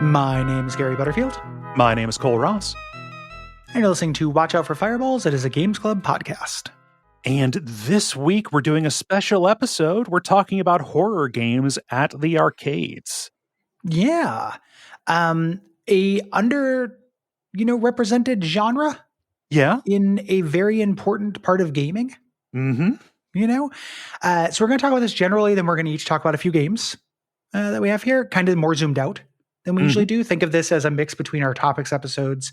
My name is Gary Butterfield. My name is Cole Ross. And you're listening to Watch Out for Fireballs. It is a Games Club podcast. And this week we're doing a special episode. We're talking about horror games at the arcades. Yeah. A represented genre. Yeah. In a very important part of gaming. Mm-hmm. So we're going to talk about this generally, then we're going to each talk about a few games that we have here, kind of more zoomed out than we usually do. Think of this as a mix between our topics episodes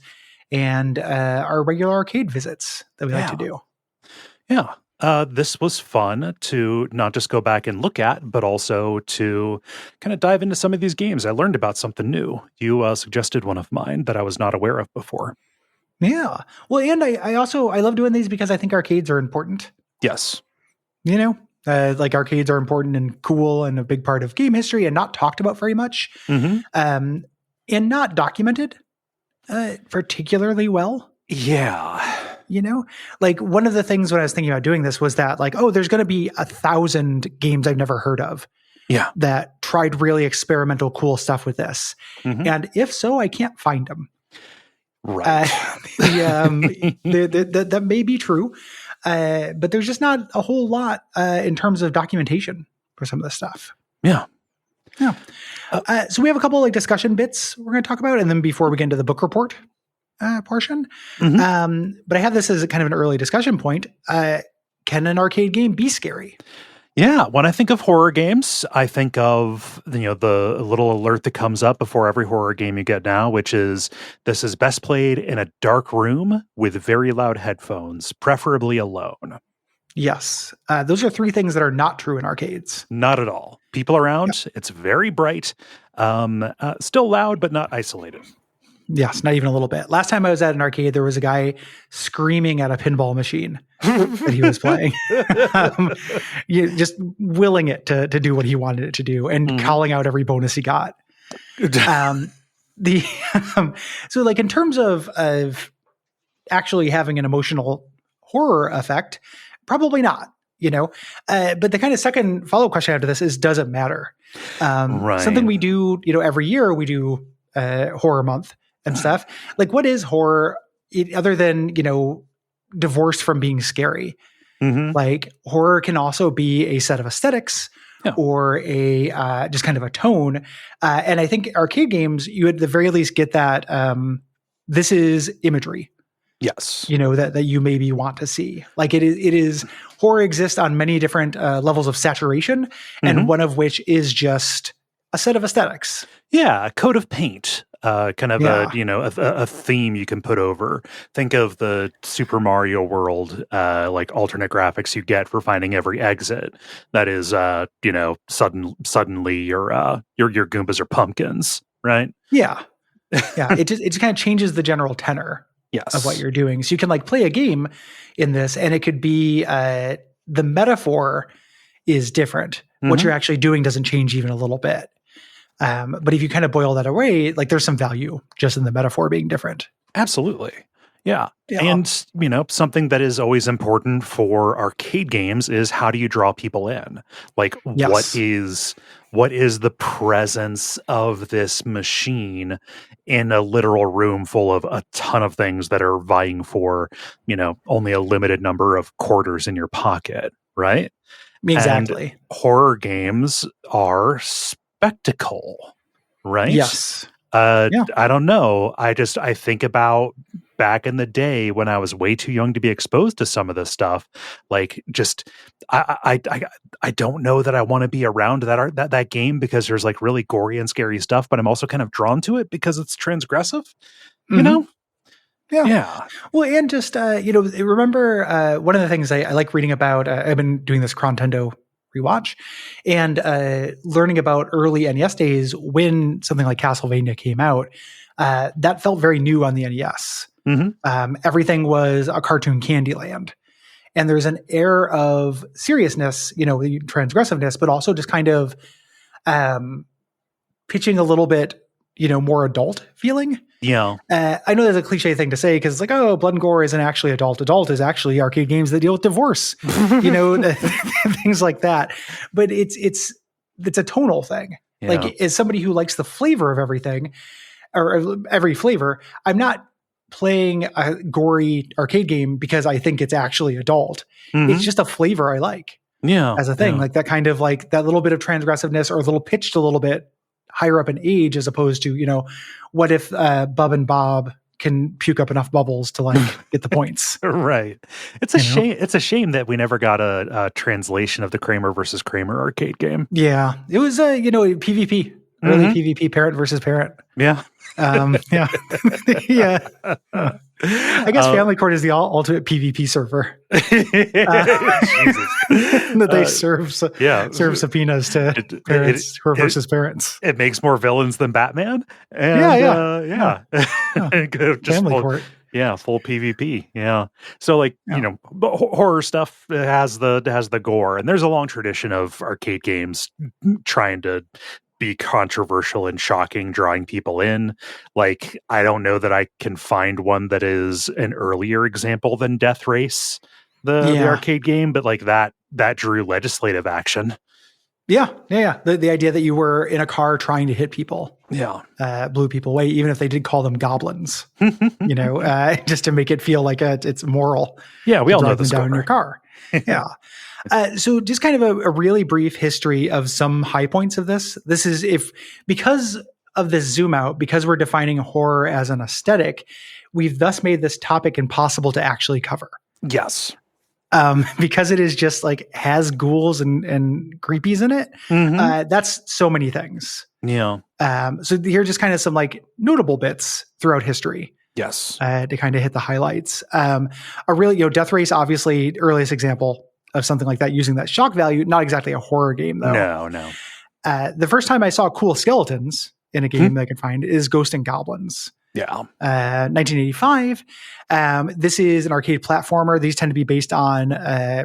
and our regular arcade visits that we like to do. Yeah. This was fun to not just go back and look at, but also to kind of dive into some of these games. I learned about something new. You suggested one of mine that I was not aware of before. Yeah. Well, and I love doing these because I think arcades are important. Yes. Like arcades are important and cool and a big part of game history and not talked about very much. And not documented particularly well. Yeah. Like one of the things when I was thinking about doing this was that there's going to be 1,000 games I've never heard of. Yeah. That tried really experimental, cool stuff with this. And if so, I can't find them. Right. That may be true. But there's just not a whole lot in terms of documentation for some of this stuff. Yeah. Yeah. So we have a couple discussion bits we're going to talk about. And then before we get into the book report portion. But I have this as a kind of an early discussion point. Can an arcade game be scary? Yeah, when I think of horror games, I think of the little alert that comes up before every horror game you get now, which is this is best played in a dark room with very loud headphones, preferably alone. Yes, those are three things that are not true in arcades. Not at all. People around, It's very bright, still loud, but not isolated. Yes, not even a little bit. Last time I was at an arcade, there was a guy screaming at a pinball machine that he was playing. Just willing it to do what he wanted it to do and calling out every bonus he got. So in terms of actually having an emotional horror effect, probably not, but the kind of second follow-up question after this is, does it matter? Right. Something we do, every year we do horror month and stuff. What is horror other than, divorced from being scary? Horror can also be a set of aesthetics or a just kind of a tone. And I think arcade games, you at the very least get that this is imagery. Yes. That you maybe want to see. It is horror exists on many different levels of saturation, and one of which is just a set of aesthetics. Yeah, a coat of paint. Kind of a theme you can put over. Think of the Super Mario World, alternate graphics you get for finding every exit. That is, suddenly your Goombas are pumpkins, right? Yeah, yeah. It just kind of changes the general tenor of what you're doing. So you can play a game in this, and it could be the metaphor is different. What you're actually doing doesn't change even a little bit. But if you kind of boil that away, there's some value just in the metaphor being different. Absolutely. Yeah. Yeah. And, something that is always important for arcade games is how do you draw people in? Like Yes. what is the presence of this machine in a literal room full of a ton of things that are vying for, only a limited number of quarters in your pocket, right? And Exactly. horror games are spectacle, right? Yes. Yeah. I don't know. I think about back in the day when I was way too young to be exposed to some of this stuff. Like, just I don't know that I want to be around that game because there's like really gory and scary stuff, but I'm also kind of drawn to it because it's transgressive. You Mm-hmm. know? Yeah. Yeah. Well, and just, remember one of the things I like reading about, I've been doing this Nintendo rewatch and learning about early NES days when something like Castlevania came out. That felt very new on the NES. Mm-hmm. Everything was a cartoon Candyland. And there's an air of seriousness, transgressiveness, but also just kind of pitching a little bit, more adult feeling. Yeah. I know that's a cliche thing to say because it's like, oh, blood and gore isn't actually adult. Adult is actually arcade games that deal with divorce, things like that. But it's a tonal thing. Yeah. Like, as somebody who likes the flavor of everything or every flavor, I'm not playing a gory arcade game because I think it's actually adult. Mm-hmm. It's just a flavor I like. Yeah. As a thing, like that kind of like that little bit of transgressiveness or a little pitched a little bit higher up in age, as opposed to, what if Bub and Bob can puke up enough bubbles to like get the points? Right. It's a shame. It's a shame that we never got a translation of the Kramer versus Kramer arcade game. Yeah, it was PvP, early PvP, parent versus parent. Yeah. Yeah. Yeah. I guess Family Court is the ultimate PvP server. That they serve subpoenas to parents who are versus parents. It makes more villains than Batman. And, Family Court. Yeah, full PvP. Yeah. So like, horror stuff has the gore, and there's a long tradition of arcade games trying to be controversial and shocking, drawing people in. Like, I don't know that I can find one that is an earlier example than Death Race, the arcade game, but like that drew legislative action. Yeah. The idea that you were in a car trying to hit people, blew people away, even if they did call them goblins, just to make it feel like it's moral. Yeah, we all know them down in your car. Yeah. So just kind of a really brief history of some high points of this. This is because of this zoom out, because we're defining horror as an aesthetic, we've thus made this topic impossible to actually cover. Yes. Because it is just like has ghouls and creepies in it. That's so many things. Yeah. So here are just kind of some like notable bits throughout history. Yes. To kind of hit the highlights. A really, Death Race, obviously, earliest example of something like that using that shock value. Not exactly a horror game, though. No. The first time I saw cool skeletons in a game that I could find is Ghosts and Goblins. Yeah. 1985. This is an arcade platformer. These tend to be based on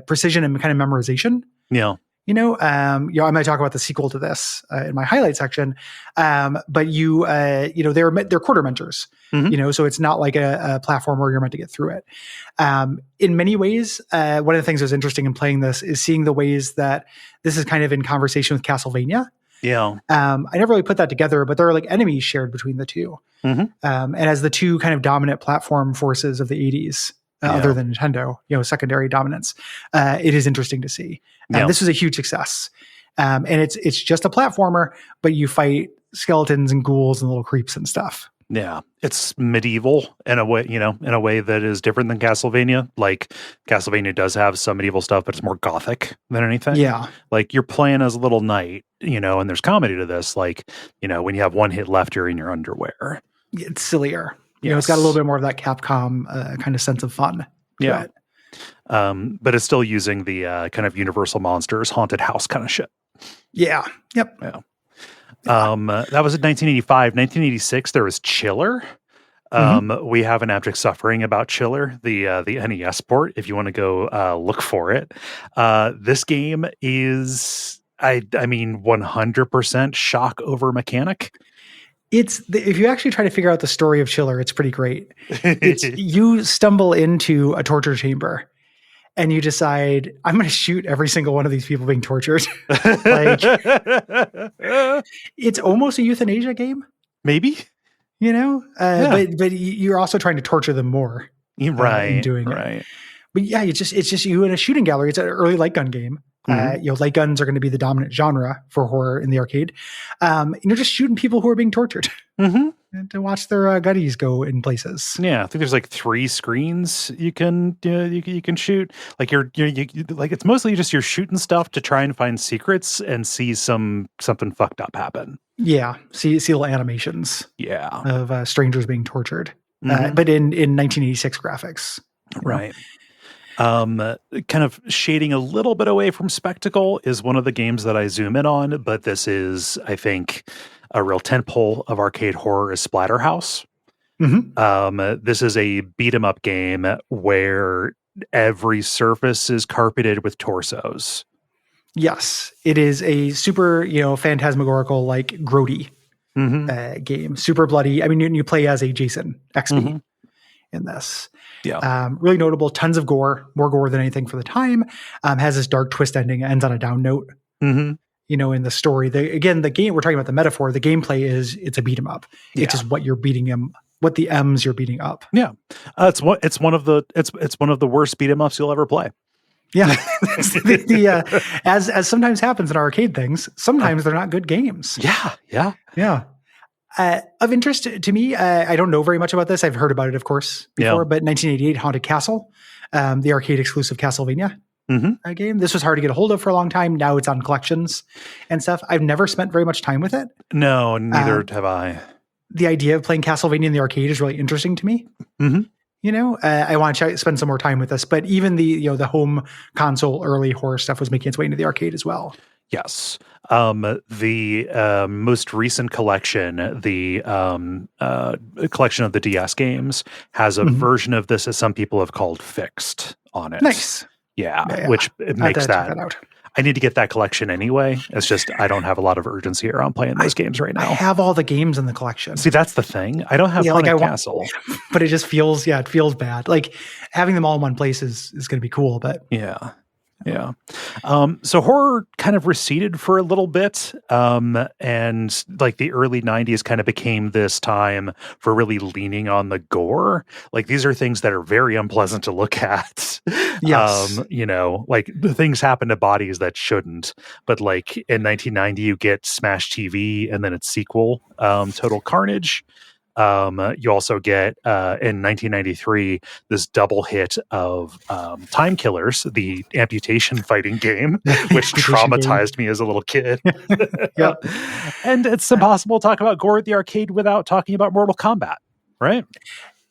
precision and kind of memorization. Yeah. I might talk about the sequel to this in my highlight section. But they're quarter mentors, so it's not like a platform where you're meant to get through it. In many ways, one of the things that was interesting in playing this is seeing the ways that this is kind of in conversation with Castlevania. Yeah. I never really put that together, but there are like enemies shared between the two. And as the two kind of dominant platform forces of the 80s, other than Nintendo, secondary dominance, it is interesting to see. This was a huge success. And it's just a platformer, but you fight skeletons and ghouls and little creeps and stuff. Yeah. It's medieval in a way, that is different than Castlevania. Like Castlevania does have some medieval stuff, but it's more gothic than anything. Yeah. Like you're playing as a little knight, and there's comedy to this. Like, when you have one hit left, you're in your underwear. It's sillier. It's got a little bit more of that Capcom kind of sense of fun. Yeah. But it's still using the kind of Universal Monsters haunted house kind of shit. Yeah. Yep. Yeah. That was in 1985. 1986, there was Chiller. We have an Abject Suffering about Chiller, the NES port, if you want to go look for it. This game is, 100% shock over mechanic. if you actually try to figure out the story of Chiller, it's pretty great. It's you stumble into a torture chamber and you decide, I'm going to shoot every single one of these people being tortured. Like, it's almost a euthanasia game. Maybe. But you're also trying to torture them more. In doing it. But yeah, it's just you in a shooting gallery. It's an early light gun game. Light guns are going to be the dominant genre for horror in the arcade. And you're just shooting people who are being tortured and to watch their gutties go in places. Yeah, I think there's like 3 screens you can shoot. Like like it's mostly just you're shooting stuff to try and find secrets and see something fucked up happen. Yeah, see little animations. Yeah, of strangers being tortured, but in 1986 graphics. Right. Kind of shading a little bit away from spectacle is one of the games that I zoom in on, but this is, I think, a real tentpole of arcade horror is Splatterhouse. This is a beat 'em up game where every surface is carpeted with torsos. Yes, it is a super, phantasmagorical, like grody game, super bloody. I mean, you play as a Jason XP in this. Yeah. Really notable, tons of gore, more gore than anything for the time. Has this dark twist ending, ends on a down note. In the story, the game, we're talking about the metaphor, the gameplay is it's a beat 'em up. It's just what you're beating him, what the M's you're beating up. Yeah. It's one of the worst beat 'em ups you'll ever play. Yeah. As sometimes happens in arcade things, sometimes they're not good games. Yeah. Of interest to me, I don't know very much about this. I've heard about it, of course, before, but 1988 Haunted Castle, the arcade exclusive Castlevania game. This was hard to get a hold of for a long time. Now it's on collections and stuff. I've never spent very much time with it. No, neither have I. The idea of playing Castlevania in the arcade is really interesting to me. I want to spend some more time with this, but even the home console early horror stuff was making its way into the arcade as well. Yes. The most recent collection, the collection of the DS games, has a version of this that some people have called Fixed on it. Nice. Yeah. Which it makes that out. I need to get that collection anyway. It's just I don't have a lot of urgency around playing those games right now. I have all the games in the collection. See, that's the thing. I don't have Haunted Castle. But it just feels, it feels bad. Like having them all in one place is going to be cool, but yeah. So horror kind of receded for a little bit. And like the early 90s kind of became this time for really leaning on the gore. Like these are things that are very unpleasant to look at. Yes. Like the things happen to bodies that shouldn't. But like in 1990, you get Smash TV and then its sequel, Total Carnage. You also get in 1993 this double hit of Time Killers, the amputation fighting game, which traumatized me as a little kid. And it's impossible to talk about gore at the arcade without talking about Mortal Kombat, right?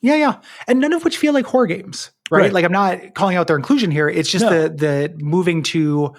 Yeah. And none of which feel like horror games, right? Like I'm not calling out their inclusion here. It's just the moving to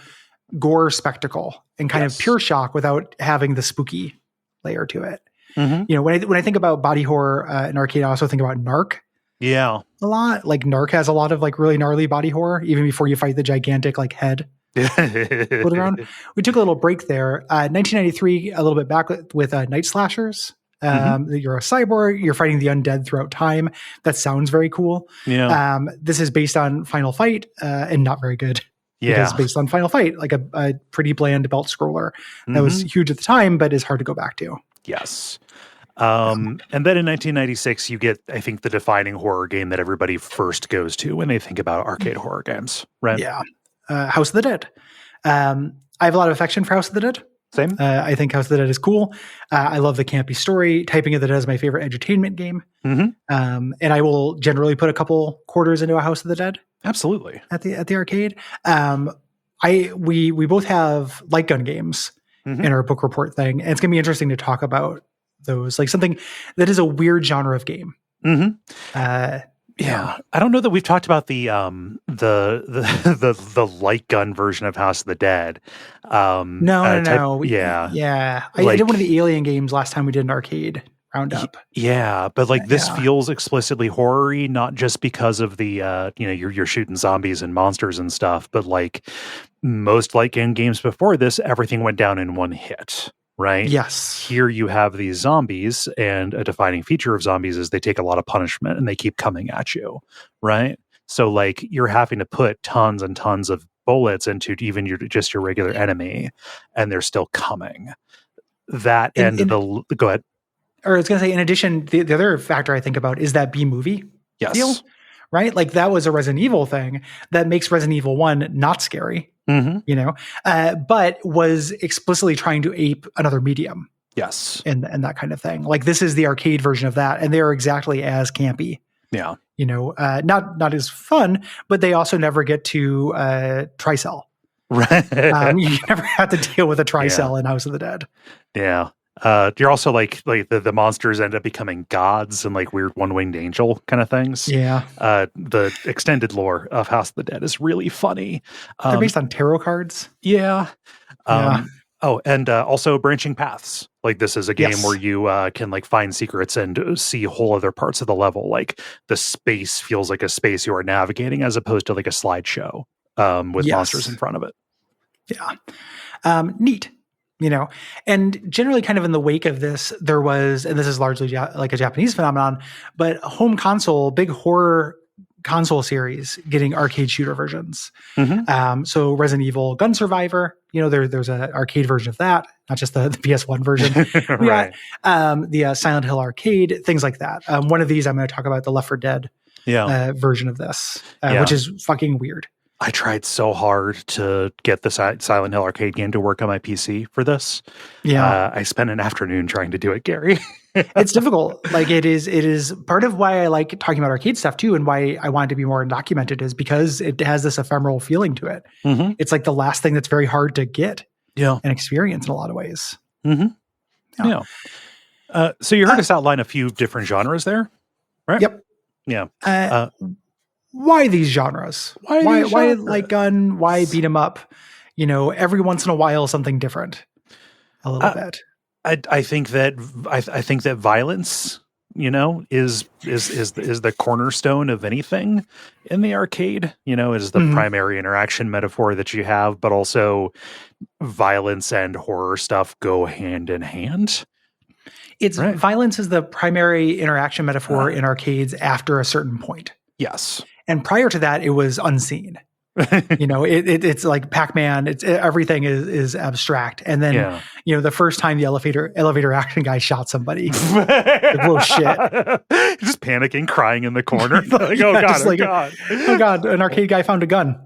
gore spectacle and kind of pure shock without having the spooky layer to it. When I think about body horror in arcade, I also think about Narc. Yeah. A lot. Like Narc has a lot of like really gnarly body horror, even before you fight the gigantic like head floating around. We took a little break there. 1993, a little bit back with Night Slashers. You're a cyborg, you're fighting the undead throughout time. That sounds very cool. Yeah. This is based on Final Fight and not very good. Yeah. Because based on Final Fight, like a pretty bland belt scroller that was huge at the time, but is hard to go back to. Yes. And then in 1996, you get, I think, the defining horror game that everybody first goes to when they think about arcade horror games, right? Yeah. House of the Dead. I have a lot of affection for House of the Dead. Same. I think House of the Dead is cool. I love the campy story. Typing of the Dead is my favorite entertainment game. And I will generally put a couple quarters into a House of the Dead. Absolutely. At the arcade. We both have light gun games in our book report thing. And it's going to be interesting to talk about those, like something that is a weird genre of game. Yeah, I don't know that we've talked about the light gun version of House of the Dead. No. Yeah. I did one of the Alien games last time we did an arcade roundup. Yeah, but like this feels explicitly horror-y, not just because of the you're shooting zombies and monsters and stuff, but like most light gun games before this, everything went down in one hit. right? Yes. Here you have these zombies, and a defining feature of zombies is they take a lot of punishment and they keep coming at you, right? So like you're having to put tons and tons of bullets into even your regular enemy, and they're still coming. That and go ahead. Or I was going to say, in addition, the other factor I think about is that B-movie feel, right? Like that was a Resident Evil thing that makes Resident Evil 1 not scary, but was explicitly trying to ape another medium. Yes. And that kind of thing. Like this is the arcade version of that, and they're exactly as campy. Yeah. Not as fun, but they also never get to tricell. Right. You never have to deal with a tricell in House of the Dead. Yeah. You're also like the monsters end up becoming gods and like weird one-winged angel kind of things. Yeah. The extended lore of House of the Dead is really funny. They're based on tarot cards. Yeah. Oh, and also branching paths. Like this is a game where you can like find secrets and see whole other parts of the level. Like the space feels like a space you are navigating as opposed to like a slideshow with monsters in front of it. Yeah. Neat. And generally kind of in the wake of this, there was, and this is largely like a Japanese phenomenon, but big horror console series getting arcade shooter versions. So Resident Evil Gun Survivor, there's an arcade version of that, not just the PS1 version. We got the Silent Hill arcade, things like that. One of these I'm going to talk about, the Left 4 Dead version of this, which is fucking weird. I tried so hard to get the Silent Hill arcade game to work on my PC for this. Yeah. I spent an afternoon trying to do it, Gary. It's difficult. Like it is part of why I like talking about arcade stuff too. And why I want it to be more documented is because it has this ephemeral feeling to it. It's like the last thing that's very hard to get and experience in a lot of ways. Yeah. So you heard us outline a few different genres there, right? Yep. Yeah. Why these genres? Why light gun? Why beat 'em up? Every once in a while, something different. A little bit. I think that violence, is the cornerstone of anything in the arcade. It is the primary interaction metaphor that you have, but also violence and horror stuff go hand in hand. Violence is the primary interaction metaphor in arcades after a certain point. Yes. And prior to that, it was unseen. It's like Pac-Man. Everything is abstract. And then, the first time the elevator action guy shot somebody, like, whoa, shit! Just panicking, crying in the corner. Like, oh god, oh god! An arcade guy found a gun.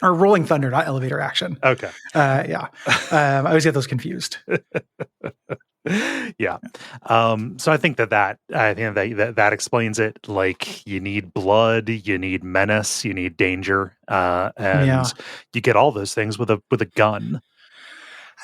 Or Rolling Thunder, not elevator action. Okay. I always get those confused. Yeah. So I think that explains it. Like you need blood, you need menace, you need danger, and you get all those things with a gun.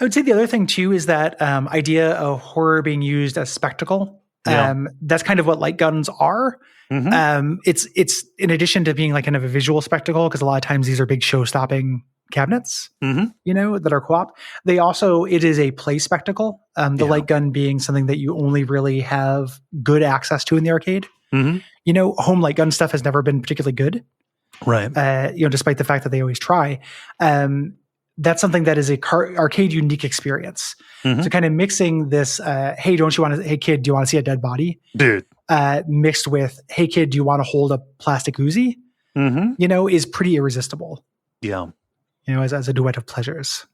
I would say the other thing too is that idea of horror being used as spectacle. That's kind of what light guns are. It's in addition to being like kind of a visual spectacle, because a lot of times these are big show-stopping cabinets, that are co-op. It is a play spectacle. The light gun being something that you only really have good access to in the arcade. Home light gun stuff has never been particularly good. Right. Despite the fact that they always try. That's something that is a arcade unique experience. So kind of mixing this, hey kid, do you want to see a dead body? Dude. Mixed with, hey kid, do you want to hold a plastic Uzi? Is pretty irresistible. Yeah. As a duet of pleasures.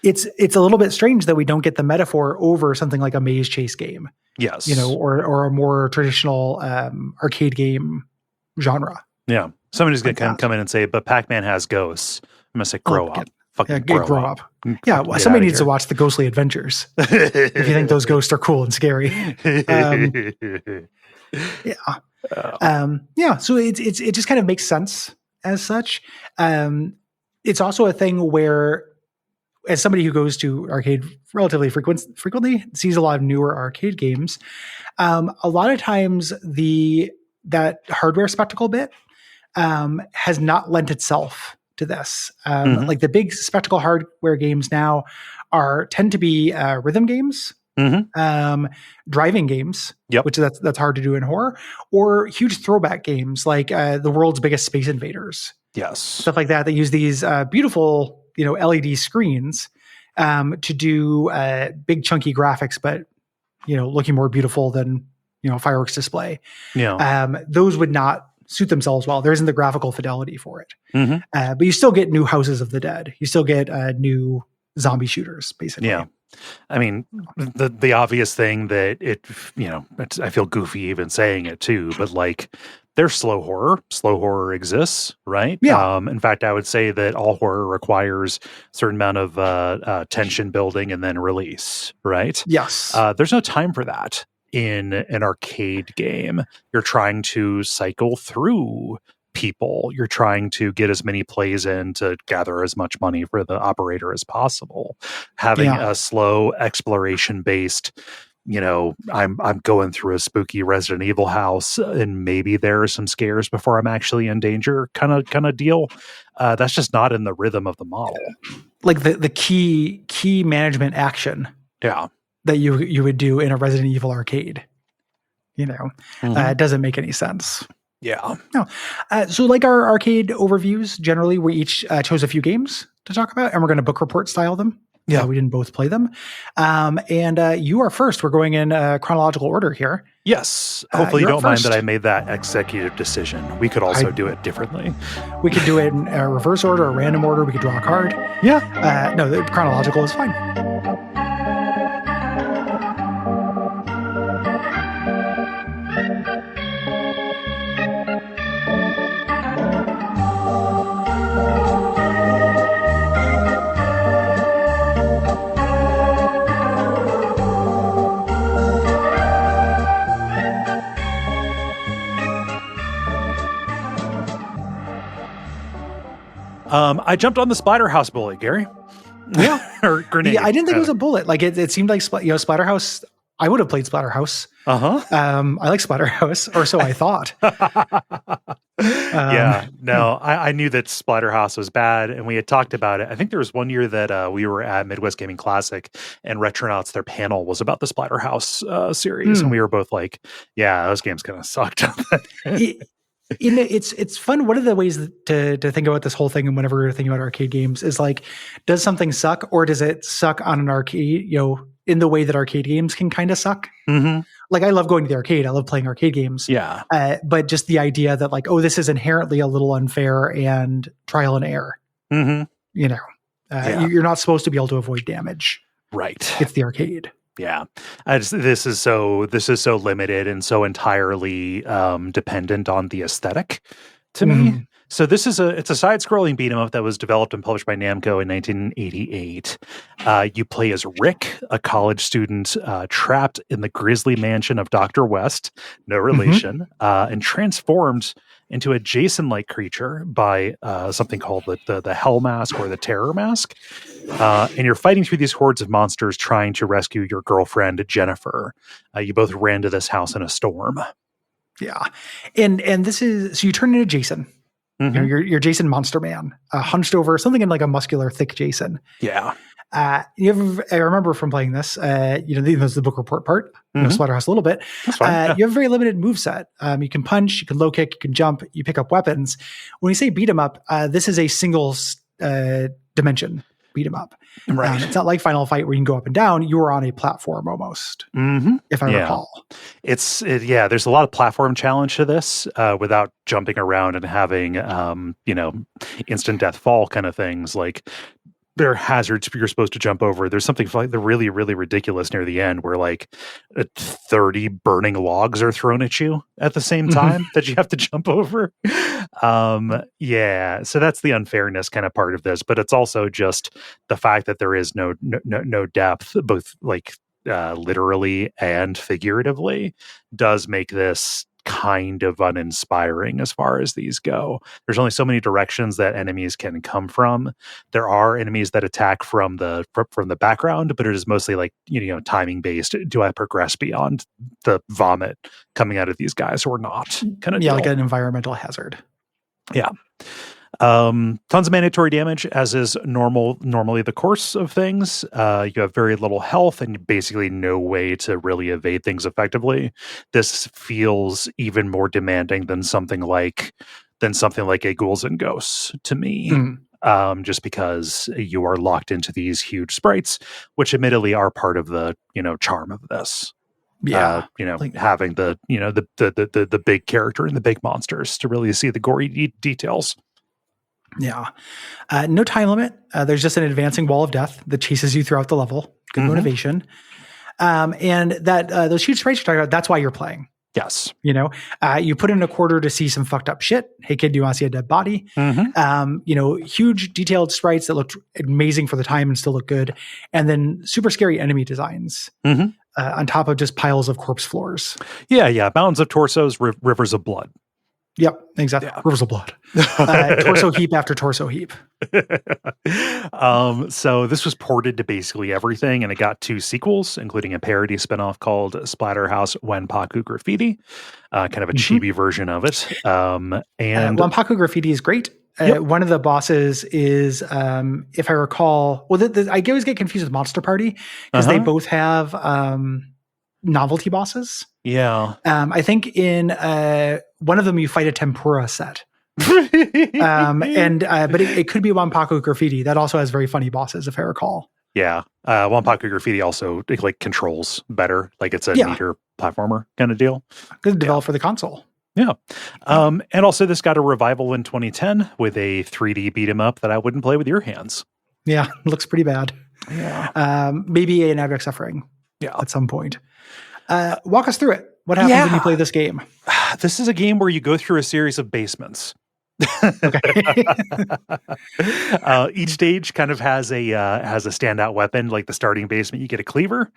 It's a little bit strange that we don't get the metaphor over something like a maze chase game. Yes. Or a more traditional arcade game genre. Yeah. Somebody's going to come in and say, but Pac-Man has ghosts. I'm going to say, grow up. Fucking grow up. Yeah. Somebody needs to watch The Ghostly Adventures if you think those ghosts are cool and scary. So it just kind of makes sense as such. It's also a thing where, as somebody who goes to arcade relatively frequently, sees a lot of newer arcade games, a lot of times that hardware spectacle bit has not lent itself to this. Like the big spectacle hardware games now tend to be rhythm games, driving games, which that's hard to do in horror, or huge throwback games like the world's biggest Space Invaders. Yes. Stuff like that use these beautiful, LED screens to do big chunky graphics, but looking more beautiful than a fireworks display. Those would not suit themselves well. There isn't the graphical fidelity for it. But you still get new Houses of the Dead. You still get new zombie shooters, basically. Yeah. I mean, the obvious thing that I feel goofy even saying it too, but like there's slow horror. Slow horror exists, right? Yeah. In fact, I would say that all horror requires a certain amount of tension building and then release, right? Yes. There's no time for that in an arcade game. You're trying to cycle through people. You're trying to get as many plays in to gather as much money for the operator as possible. Having a slow exploration based, I'm going through a spooky Resident Evil house and maybe there are some scares before I'm actually in danger kind of deal. That's just not in the rhythm of the model. Like the key management action. Yeah. That you would do in a Resident Evil arcade. It doesn't make any sense. Yeah. No. So like our arcade overviews, generally we each chose a few games to talk about and we're going to book report style them. Yeah. We didn't both play them. And you are first. We're going in chronological order here. Yes. Hopefully you don't mind that I made that executive decision. We could also do it differently. We could do it in a reverse order, a random order. We could draw a card. Yeah. No, the chronological is fine. I jumped on the Splatterhouse bullet, Gary. Yeah. Or grenade. Yeah, I didn't think it was a bullet. Like it seemed like Splatterhouse. I would have played Splatterhouse. I like Splatterhouse, or so I thought. I knew that Splatterhouse was bad, and we had talked about it. I think there was one year that we were at Midwest Gaming Classic, and Retronauts, their panel was about the Splatterhouse series, and we were both like, "Yeah, those games kind of sucked." It's fun. One of the ways to think about this whole thing, and whenever you're thinking about arcade games, is like, does something suck, or does it suck on an arcade? In the way that arcade games can kind of suck. Like I love going to the arcade. I love playing arcade games. Yeah. But just the idea that like, oh, this is inherently a little unfair and trial and error. You're not supposed to be able to avoid damage. Right. It's the arcade. Yeah. This is so limited and so entirely dependent on the aesthetic to me. So it's a side-scrolling beat 'em up that was developed and published by Namco in 1988. You play as Rick, a college student trapped in the grisly mansion of Dr. West, no relation, and transformed into a Jason-like creature by something called the Hell Mask or the Terror Mask. And you're fighting through these hordes of monsters trying to rescue your girlfriend, Jennifer. You both ran to this house in a storm. Yeah. And this is, so you turn into Jason. You're Jason Monster Man, hunched over, something in like a muscular, thick Jason. Yeah. I remember from playing this, there's the book report part, Splatterhouse a little bit. That's fine. You have a very limited moveset. You can punch, you can low kick, you can jump, you pick up weapons. When you say beat 'em up, this is a single dimension beat 'em up. Right. It's not like Final Fight where you can go up and down. You are on a platform almost, if I recall. There's a lot of platform challenge to this without jumping around and having, instant death fall kind of things. Like there are hazards you're supposed to jump over. There's something like the really, really ridiculous near the end where like 30 burning logs are thrown at you at the same time that you have to jump over. So that's the unfairness kind of part of this, but it's also just the fact that there is no depth, both like literally and figuratively, does make this kind of uninspiring as far as these go. There's only so many directions that enemies can come from. There are enemies that attack from the background, but it is mostly like timing based. Do I progress beyond the vomit coming out of these guys or not? Kind of deal. Like an environmental hazard. Yeah. Tons of mandatory damage, as is normally the course of things. You have very little health and basically no way to really evade things effectively. This feels even more demanding than something like a Ghouls and Ghosts to me. just because you are locked into these huge sprites, which admittedly are part of the charm of this. Yeah, having the big character and the big monsters to really see the gory details. Yeah. No time limit. There's just an advancing wall of death that chases you throughout the level. Good motivation. And that those huge sprites you're talking about, that's why you're playing. Yes. You put in a quarter to see some fucked up shit. Hey kid, do you want to see a dead body? Huge detailed sprites that looked amazing for the time and still look good. And then super scary enemy designs on top of just piles of corpse floors. Yeah. Mountains of torsos, rivers of blood. Yep, exactly. Yeah. Rivers of blood. Torso heap after torso heap. So this was ported to basically everything, and it got 2 sequels, including a parody spinoff called Splatterhouse Wanpaku Graffiti, kind of a chibi version of it. And Wanpaku Graffiti is great. One of the bosses is, if I recall, I always get confused with Monster Party because they both have novelty bosses. Yeah. I think in one of them you fight a tempura set. But it could be Wanpaku Graffiti. That also has very funny bosses, if I recall. Yeah. Wanpaku Graffiti also controls better. Like it's a neater platformer kind of deal. Good developed for the console. Yeah. And also this got a revival in 2010 with a 3D beat 'em up that I wouldn't play with your hands. Yeah. Looks pretty bad. Yeah. Maybe an abject suffering. Yeah. At some point. Walk us through it. What happens when you play this game? This is a game where you go through a series of basements. Each stage kind of has a standout weapon. Like the starting basement, you get a cleaver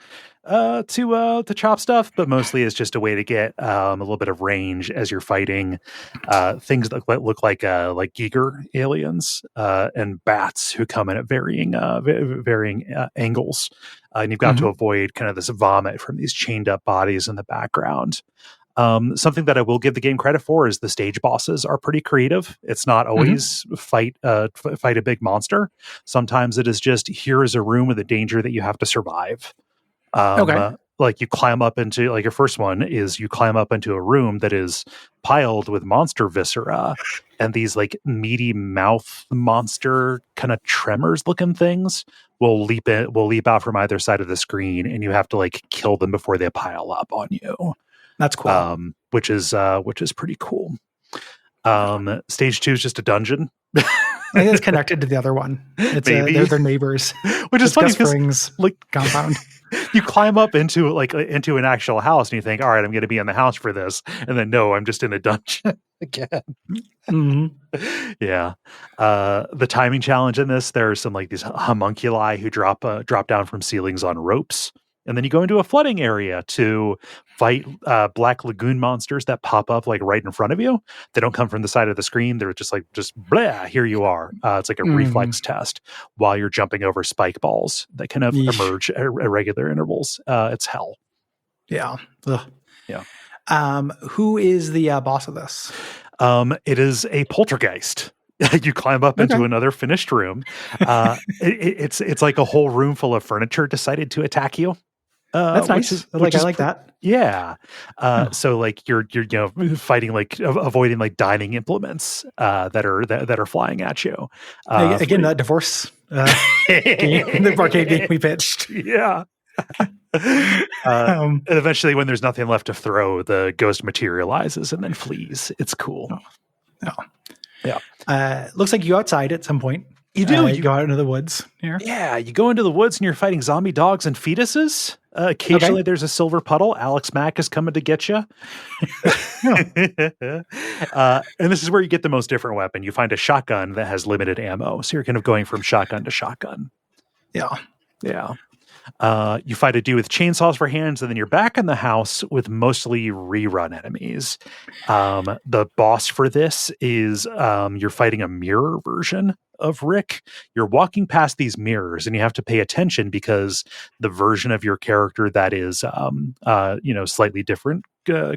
to chop stuff, but mostly it's just a way to get a little bit of range as you're fighting things that look like Giger aliens and bats who come in at varying angles. And you've got to avoid kind of this vomit from these chained up bodies in the background. Something that I will give the game credit for is the stage bosses are pretty creative. It's not always fight a big monster. Sometimes it is just, here is a room with a danger that you have to survive. Like you climb up into, like your first one is you climb up into a room that is piled with monster viscera and these like meaty mouth monster kind of tremors looking things will leap out from either side of the screen, and you have to like kill them before they pile up on you. That's cool. Which is pretty cool. Stage 2 is just a dungeon. I think it's connected to the other one. It's they're neighbors. Which is funny because like compound. You climb up into an actual house and you think, all right, I'm going to be in the house for this, and then no, I'm just in a dungeon again. Yeah. The timing challenge in this, there's some like these homunculi who drop down from ceilings on ropes. And then you go into a flooding area to fight black lagoon monsters that pop up like right in front of you. They don't come from the side of the screen. They're just blah, here you are. It's like a reflex test while you're jumping over spike balls that kind of emerge at irregular intervals. It's hell. Yeah. Ugh. Yeah. Who is the boss of this? It is a poltergeist. You climb up into another finished room. It's like a whole room full of furniture decided to attack you. That's nice. I like that. Yeah. So like you're fighting like avoiding like dining implements that are flying at you. Again, that divorce game, the arcade game we pitched. Yeah. And eventually, when there's nothing left to throw, the ghost materializes and then flees. It's cool. Yeah. Looks like you go outside at some point. You do. You go out into the woods here. Yeah, you go into the woods and you're fighting zombie dogs and fetuses. Occasionally there's a silver puddle. Alex Mack is coming to get you. And this is where you get the most different weapon. You find a shotgun that has limited ammo. So you're kind of going from shotgun to shotgun. Yeah. Yeah. You fight a dude with chainsaws for hands, and then you're back in the house with mostly rerun enemies. The boss for this is you're fighting a mirror version of Rick. You're walking past these mirrors, and you have to pay attention because the version of your character that is slightly different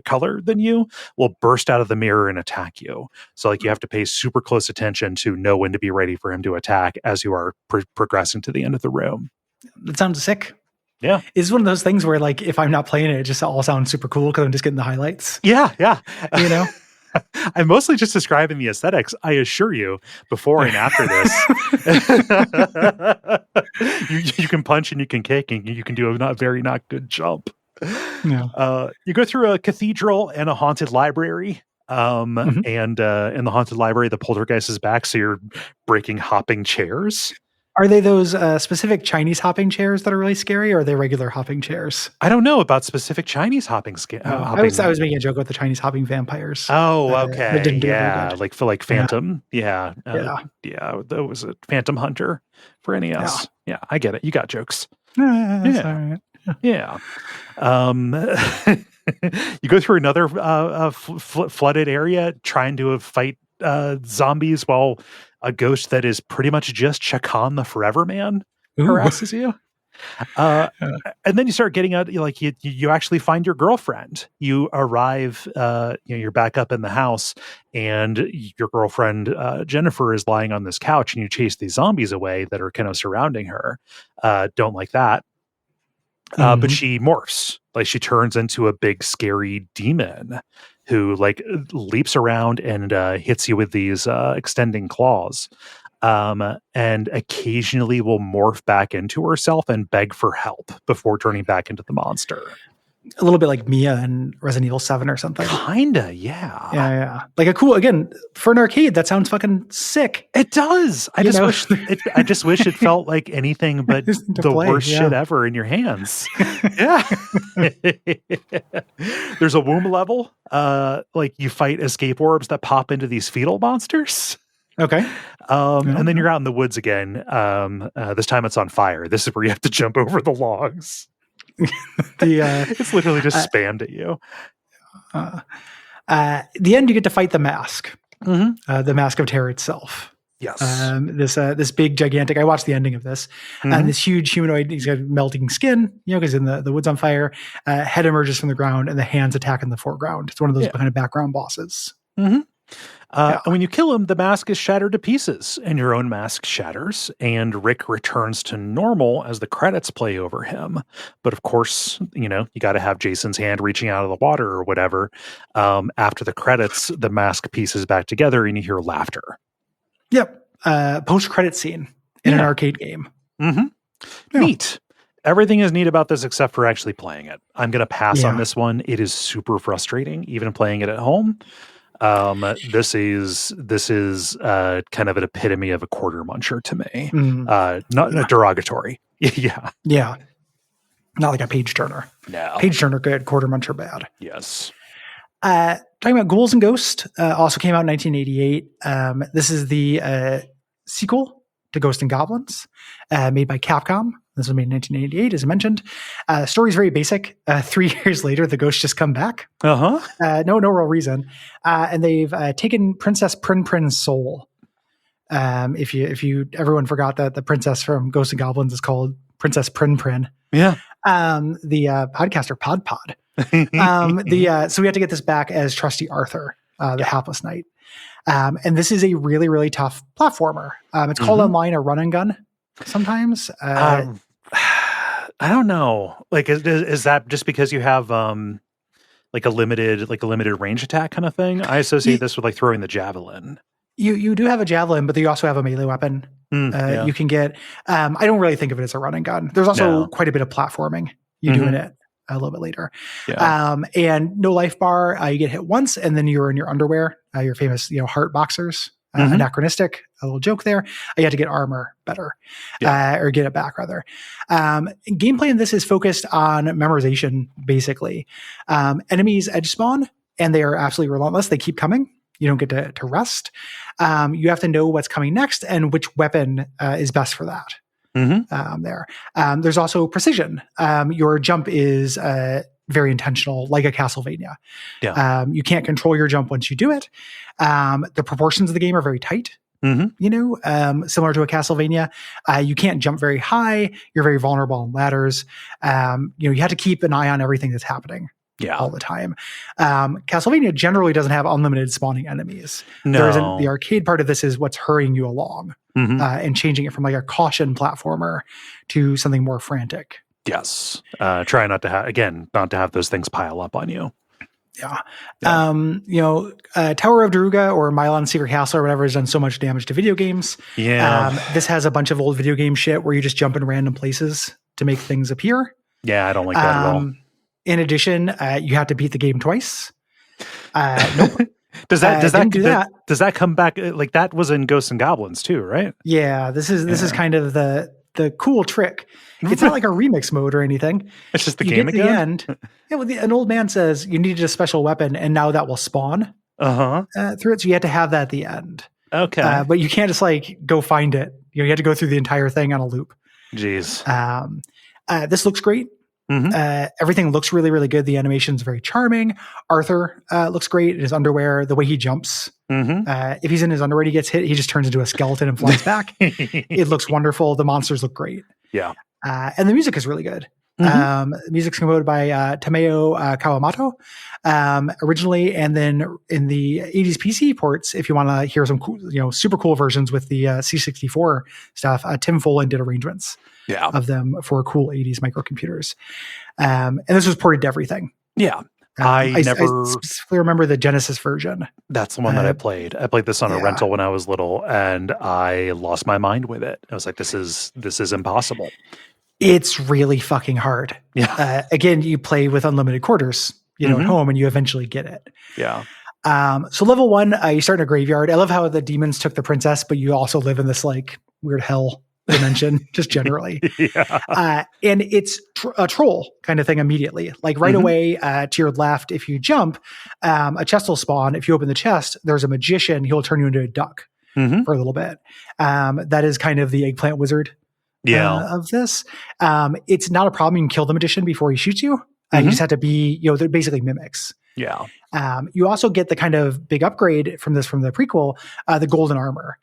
color than you will burst out of the mirror and attack you. So like you have to pay super close attention to know when to be ready for him to attack as you are progressing to the end of the room. That sounds sick. Yeah. It's one of those things where like if I'm not playing it, it just all sounds super cool because I'm just getting the highlights. Yeah. You know? I'm mostly just describing the aesthetics. I assure you, before and after this, you can punch and you can kick and you can do a very not good jump. Yeah. You go through a cathedral and a haunted library. And in the haunted library, the poltergeist is back, so you're breaking hopping chairs. Are they those specific Chinese hopping chairs that are really scary, or are they regular hopping chairs? I don't know about specific Chinese hopping. I was making a joke with the Chinese hopping vampires. Oh, okay. That didn't do yeah, like for like Phantom. Yeah. Yeah. That was a Phantom Hunter for NES. Yeah, I get it. You got jokes. That's all right. Yeah. You go through another flooded area trying to fight zombies while a ghost that is pretty much just Chakan the Forever Man harasses you. And then you start getting out, like you actually find your girlfriend. You arrive, you're back up in the house, and your girlfriend Jennifer is lying on this couch, and you chase these zombies away that are kind of surrounding her. Don't like that. But she morphs, like she turns into a big scary demon who like leaps around and hits you with these extending claws. And occasionally will morph back into herself and beg for help before turning back into the monster. A little bit like Mia in Resident Evil 7 or something. Kinda, yeah. Yeah. Like a cool, again, for an arcade, that sounds fucking sick. It does. I just wish it felt like anything but the worst shit ever in your hands. Yeah. There's a womb level. Like you fight escape orbs that pop into these fetal monsters. Okay. And then you're out in the woods again. This time it's on fire. This is where you have to jump over the logs. It's literally just spammed at you. The end, you get to fight the mask. The Mask of Terror itself. Yes. This big, gigantic, I watched the ending of this, and this huge humanoid, he's got melting skin, because in the wood's on fire, head emerges from the ground, and the hands attack in the foreground. It's one of those kind of background bosses. And when you kill him, the mask is shattered to pieces, and your own mask shatters, and Rick returns to normal as the credits play over him. But of course, you got to have Jason's hand reaching out of the water or whatever. After the credits, the mask pieces back together, and you hear laughter. Yep. Post-credit scene in an arcade game. Neat. Everything is neat about this except for actually playing it. I'm going to pass on this one. It is super frustrating, even playing it at home. This is kind of an epitome of a quarter muncher to me. Not a derogatory. Yeah. Not like a page turner. No. Page turner good, quarter muncher bad. Yes. Talking about Ghouls and Ghosts, also came out in 1988. This is the sequel to Ghosts and Goblins, made by Capcom. This was made in 1988, as I mentioned. The story's very basic. 3 years later, the ghosts just come back. No real reason. And they've taken Princess Prin's soul. Everyone forgot that the princess from Ghosts and Goblins is called Princess Prin. Yeah. The podcaster Pod. So we have to get this back as Trusty Arthur, the Hapless Knight. And this is a really, really tough platformer. It's called online a run and gun. Sometimes, I don't know. Like, is that just because you have like a limited range attack kind of thing? I associate this with like throwing the javelin. You do have a javelin, but you also have a melee weapon. You can get. I don't really think of it as a run and gun. There's also quite a bit of platforming you do in it a little bit later. And no life bar. You get hit once, and then you're in your underwear. Your famous, heart boxers. Anachronistic, a little joke there. You had to get armor better, or get it back rather. Gameplay in this is focused on memorization, basically. Enemies edge spawn, and they are absolutely relentless. They keep coming. You don't get to rest. You have to know what's coming next and which weapon is best for that. There's also precision. Your jump is very intentional, like a Castlevania. You can't control your jump once you do it. The proportions of the game are very tight. Similar to a Castlevania. You can't jump very high. You're very vulnerable on ladders. You have to keep an eye on everything that's happening all the time. Castlevania generally doesn't have unlimited spawning enemies. No. The arcade part of this is what's hurrying you along and changing it from like a caution platformer to something more frantic. Yes. Try not to have those things pile up on you. Yeah. Yeah. Tower of Daruga or Milon Secret Castle or whatever has done so much damage to video games. Yeah. This has a bunch of old video game shit where you just jump in random places to make things appear. Yeah, I don't like that at all. In addition, you have to beat the game twice. Nope. Does that come back? Like that was in Ghosts and Goblins too, right? Yeah, this is kind of the cool trick. It's not like a remix mode or anything. It's just the you game get to again. the end. Yeah, well, an old man says you needed a special weapon, and now that will spawn through it. So you have to have that at the end. Okay, but you can't just like go find it. You have to go through the entire thing on a loop. Jeez. This looks great. Everything looks really, really good. The animation's very charming. Arthur looks great in his underwear. The way he jumps. If he's in his underwear, he gets hit. He just turns into a skeleton and flies back. It looks wonderful. The monsters look great. Yeah. And the music is really good. Music's composed by Tameo Kawamoto originally, and then in the 80s PC ports, if you want to hear some cool, super cool versions with the C64 stuff, Tim Follin did arrangements of them for cool 80s microcomputers. And this was ported to everything. Yeah. I specifically remember the Genesis version. That's the one that I played. I played this on a rental when I was little, and I lost my mind with it. I was like, this is impossible. It's really fucking hard. Yeah. Again, you play with unlimited quarters, at home, and you eventually get it. Yeah. So level 1, you start in a graveyard. I love how the demons took the princess, but you also live in this like weird hell dimension, just generally. Yeah. And it's a troll kind of thing immediately. Like right away to your left, if you jump, a chest will spawn. If you open the chest, there's a magician. He'll turn you into a duck for a little bit. That is kind of the eggplant wizard. Of this. It's not a problem. You can kill the magician before he shoots you. You just have to be, they're basically mimics. Yeah. You also get the kind of big upgrade from the prequel, the golden armor.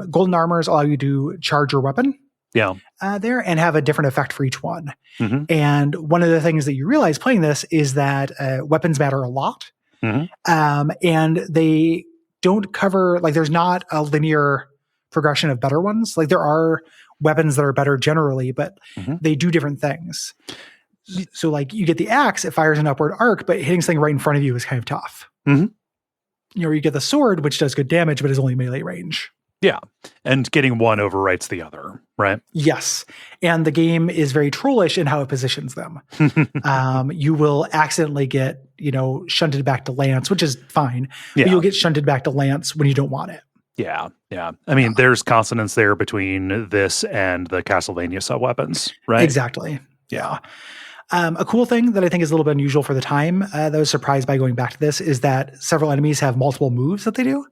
Golden armors allow you to charge your weapon there and have a different effect for each one. And one of the things that you realize playing this is that weapons matter a lot. And they don't cover, like there's not a linear progression of better ones. Like there are weapons that are better generally, but they do different things. So like you get the axe, it fires an upward arc, but hitting something right in front of you is kind of tough. You get the sword, which does good damage, but is only melee range. Yeah. And getting one overwrites the other, right? Yes. And the game is very trollish in how it positions them. You will accidentally get, shunted back to Lance, which is fine. But you'll get shunted back to Lance when you don't want it. Yeah, yeah. I mean, there's consonance there between this and the Castlevania sub-weapons, right? Exactly. Yeah. A cool thing that I think is a little bit unusual for the time that I was surprised by going back to this is that several enemies have multiple moves that they do.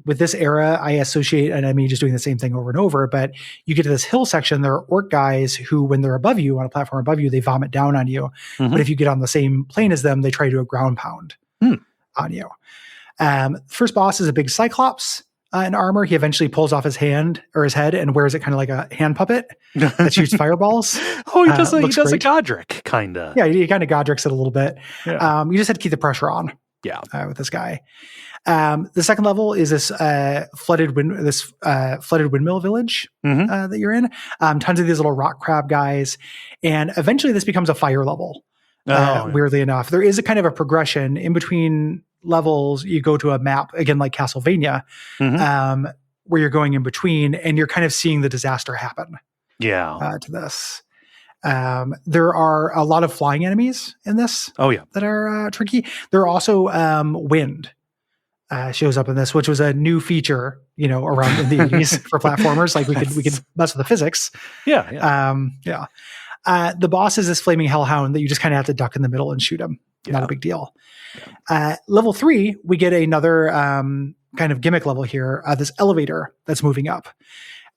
With this era, I associate an enemy just doing the same thing over and over, but you get to this hill section, there are orc guys who, when they're above you, on a platform above you, they vomit down on you. But if you get on the same plane as them, they try to do a ground pound on you. First boss is a big cyclops in armor. He eventually pulls off his hand or his head and wears it kind of like a hand puppet that shoots fireballs. He does a Godric, kind of. Yeah, he kind of Godric's it a little bit. Yeah. You just had to keep the pressure on. Yeah, with this guy. The second level is this flooded windmill village that you're in. Tons of these little rock crab guys, and eventually this becomes a fire level. Weirdly enough, there is a kind of a progression in between levels. You go to a map again, like Castlevania, where you're going in between, and you're kind of seeing the disaster happen. Yeah. To this, there are a lot of flying enemies in this. Oh yeah, that are tricky. There are also wind shows up in this, which was a new feature, around in the 80s for platformers. Like we could mess with the physics. Yeah. The boss is this flaming hellhound that you just kind of have to duck in the middle and shoot him. Not a big deal. Level 3, we get another kind of gimmick level here. This elevator that's moving up.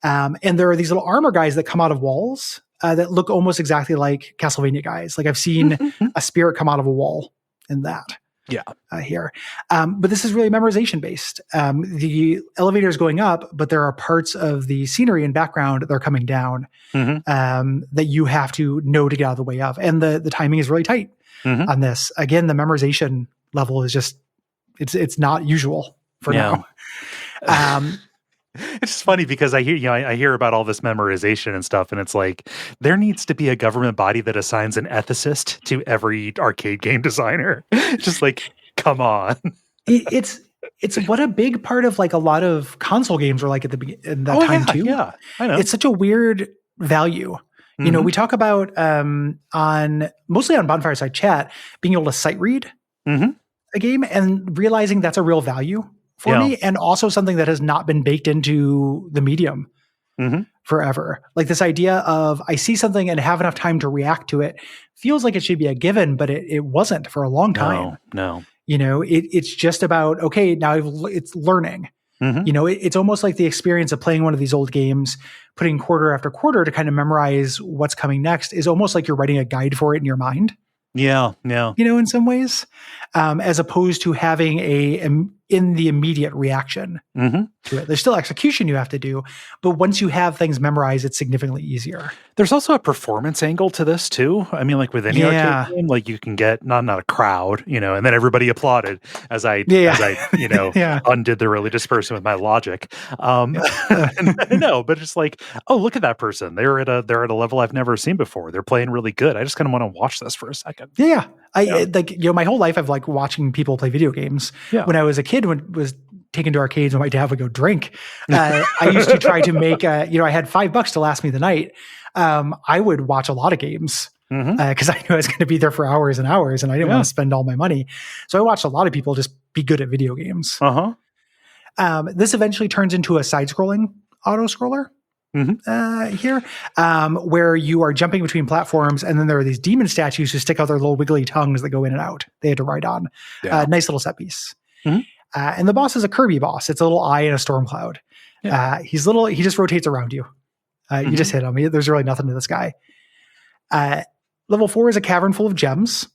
And there are these little armor guys that come out of walls that look almost exactly like Castlevania guys. Like I've seen a spirit come out of a wall in that. Here. But this is really memorization based. The elevator is going up, but there are parts of the scenery and background that are coming down that you have to know to get out of the way of. And the timing is really tight on this. Again, the memorization level is just, it's not usual for now. It's just funny because I hear, I hear about all this memorization and stuff, and it's like there needs to be a government body that assigns an ethicist to every arcade game designer. Just like, come on. It's what a big part of like a lot of console games were like at in that time too. Yeah, I know. It's such a weird value. You know, we talk about mostly on Bonfire Side Chat being able to sight read a game and realizing that's a real value for me, and also something that has not been baked into the medium forever. Like this idea of I see something and have enough time to react to it feels like it should be a given, but it wasn't for a long time. No. You know, it's just about, okay, now it's learning. You know, it's almost like the experience of playing one of these old games, putting quarter after quarter to kind of memorize what's coming next is almost like you're writing a guide for it in your mind. Yeah. You know, in some ways, as opposed to having in the immediate reaction to it. There's still execution you have to do, but once you have things memorized, it's significantly easier. There's also a performance angle to this too. I mean, like with any arcade game, like you can get not a crowd, you know, and then everybody applauded as I you know, undid the religious person with my logic. No, but it's like, oh, look at that person. They're at a level I've never seen before. They're playing really good. I just kind of want to watch this for a second. Yeah. I like, you know, my whole life I've like watching people play video games. When I was a kid, when it was taken to arcades when my dad would go drink, I used to try to make, you know, I had $5 to last me the night. I would watch a lot of games because I knew I was going to be there for hours and hours and I didn't want to spend all my money. So I watched a lot of people just be good at video games. This eventually turns into a side-scrolling auto-scroller. Here, where you are jumping between platforms, and then there are these demon statues who stick out their little wiggly tongues that go in and out. They had to ride on. Nice little set piece. And the boss is a Kirby boss. It's a little eye and a storm cloud. He's little. He just rotates around you. You just hit him. There's really nothing to this guy. Level 4 is a cavern full of gems.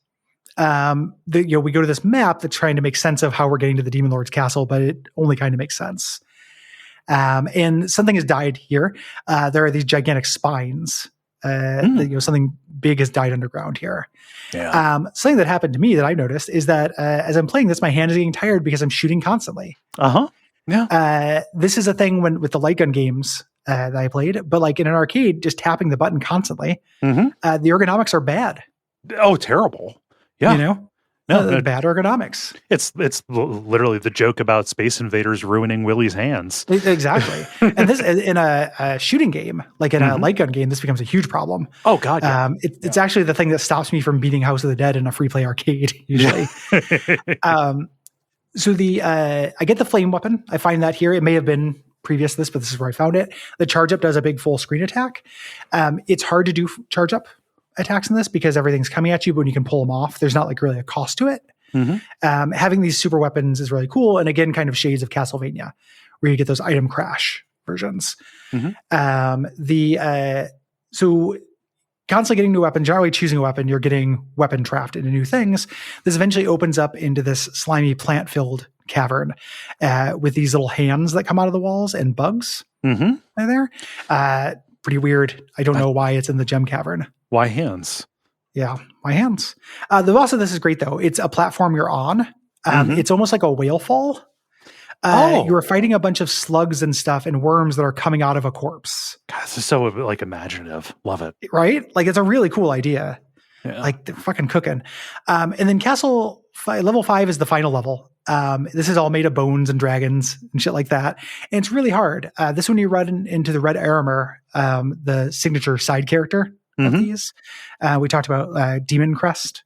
We go to this map that's trying to make sense of how we're getting to the Demon Lord's castle, but it only kind of makes sense. And something has died here. There are these gigantic spines. Something big has died underground here. Something that happened to me that I noticed is that as I'm playing this, my hand is getting tired because I'm shooting constantly. This is a thing with the light gun games that I played, but like in an arcade, just tapping the button constantly, the ergonomics are bad. Oh, terrible. Yeah. You know? No, bad ergonomics. It's literally the joke about Space Invaders ruining Willie's hands. Exactly. And this in a shooting game, like in a light gun game, this becomes a huge problem. Oh God. Yeah. It's actually the thing that stops me from beating House of the Dead in a free play arcade usually. So I get the flame weapon. I find that here. It may have been previous to this, but this is where I found it. The charge up does a big full screen attack. It's hard to do charge up attacks in this because everything's coming at you, but when you can pull them off, there's not like really a cost to it. Having these super weapons is really cool. And again, kind of shades of Castlevania where you get those item crash versions. So constantly getting new weapons, generally choosing a weapon, you're getting weapon trapped into new things. This eventually opens up into this slimy plant filled cavern with these little hands that come out of the walls and bugs are there. Pretty weird. I don't know why it's in the gem cavern. Why hands? Yeah, why hands? The boss of this is great though. It's a platform you're on. It's almost like a whale fall. You're fighting a bunch of slugs and stuff and worms that are coming out of a corpse. God, this is so like imaginative. Love it. Right? Like it's a really cool idea. Like they're fucking cooking. And then level 5 is the final level. This is all made of bones and dragons and shit like that. And it's really hard. This one you run into the Red Aramer, the signature side character of these. We talked about Demon Crest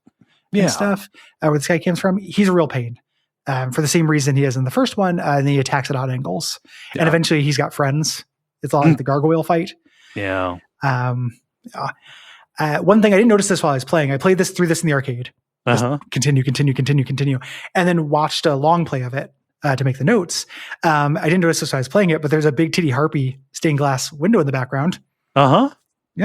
and stuff, where this guy comes from. He's a real pain. For the same reason he is in the first one, and then he attacks at odd angles. And eventually he's got friends. It's all like the gargoyle fight. One thing I didn't notice this while I was playing, I played through this in the arcade. Continue. And then watched a long play of it to make the notes. I didn't notice this while I was playing it, but there's a big titty harpy stained glass window in the background. Yeah,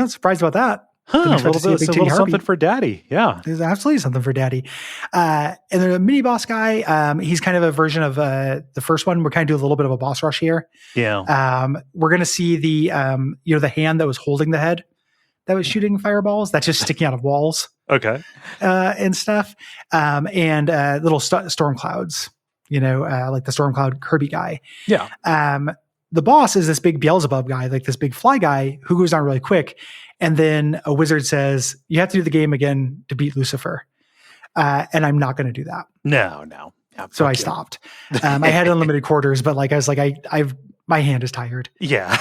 surprised about that. A little something for daddy. Yeah. There's absolutely something for daddy. And then a mini boss guy, he's kind of a version of the first one. We're kind of doing a little bit of a boss rush here. Yeah. We're going to see the hand that was holding the head that was shooting fireballs. That's just sticking out of walls. Okay. And stuff. And little storm clouds, like the storm cloud Kirby guy. Yeah. the boss is this big Beelzebub guy, like this big fly guy who goes down really quick. And then a wizard says, you have to do the game again to beat Lucifer. And I'm not going to do that. No. Yeah, so I stopped. I had unlimited quarters, but like, I was like, my hand is tired. Yeah.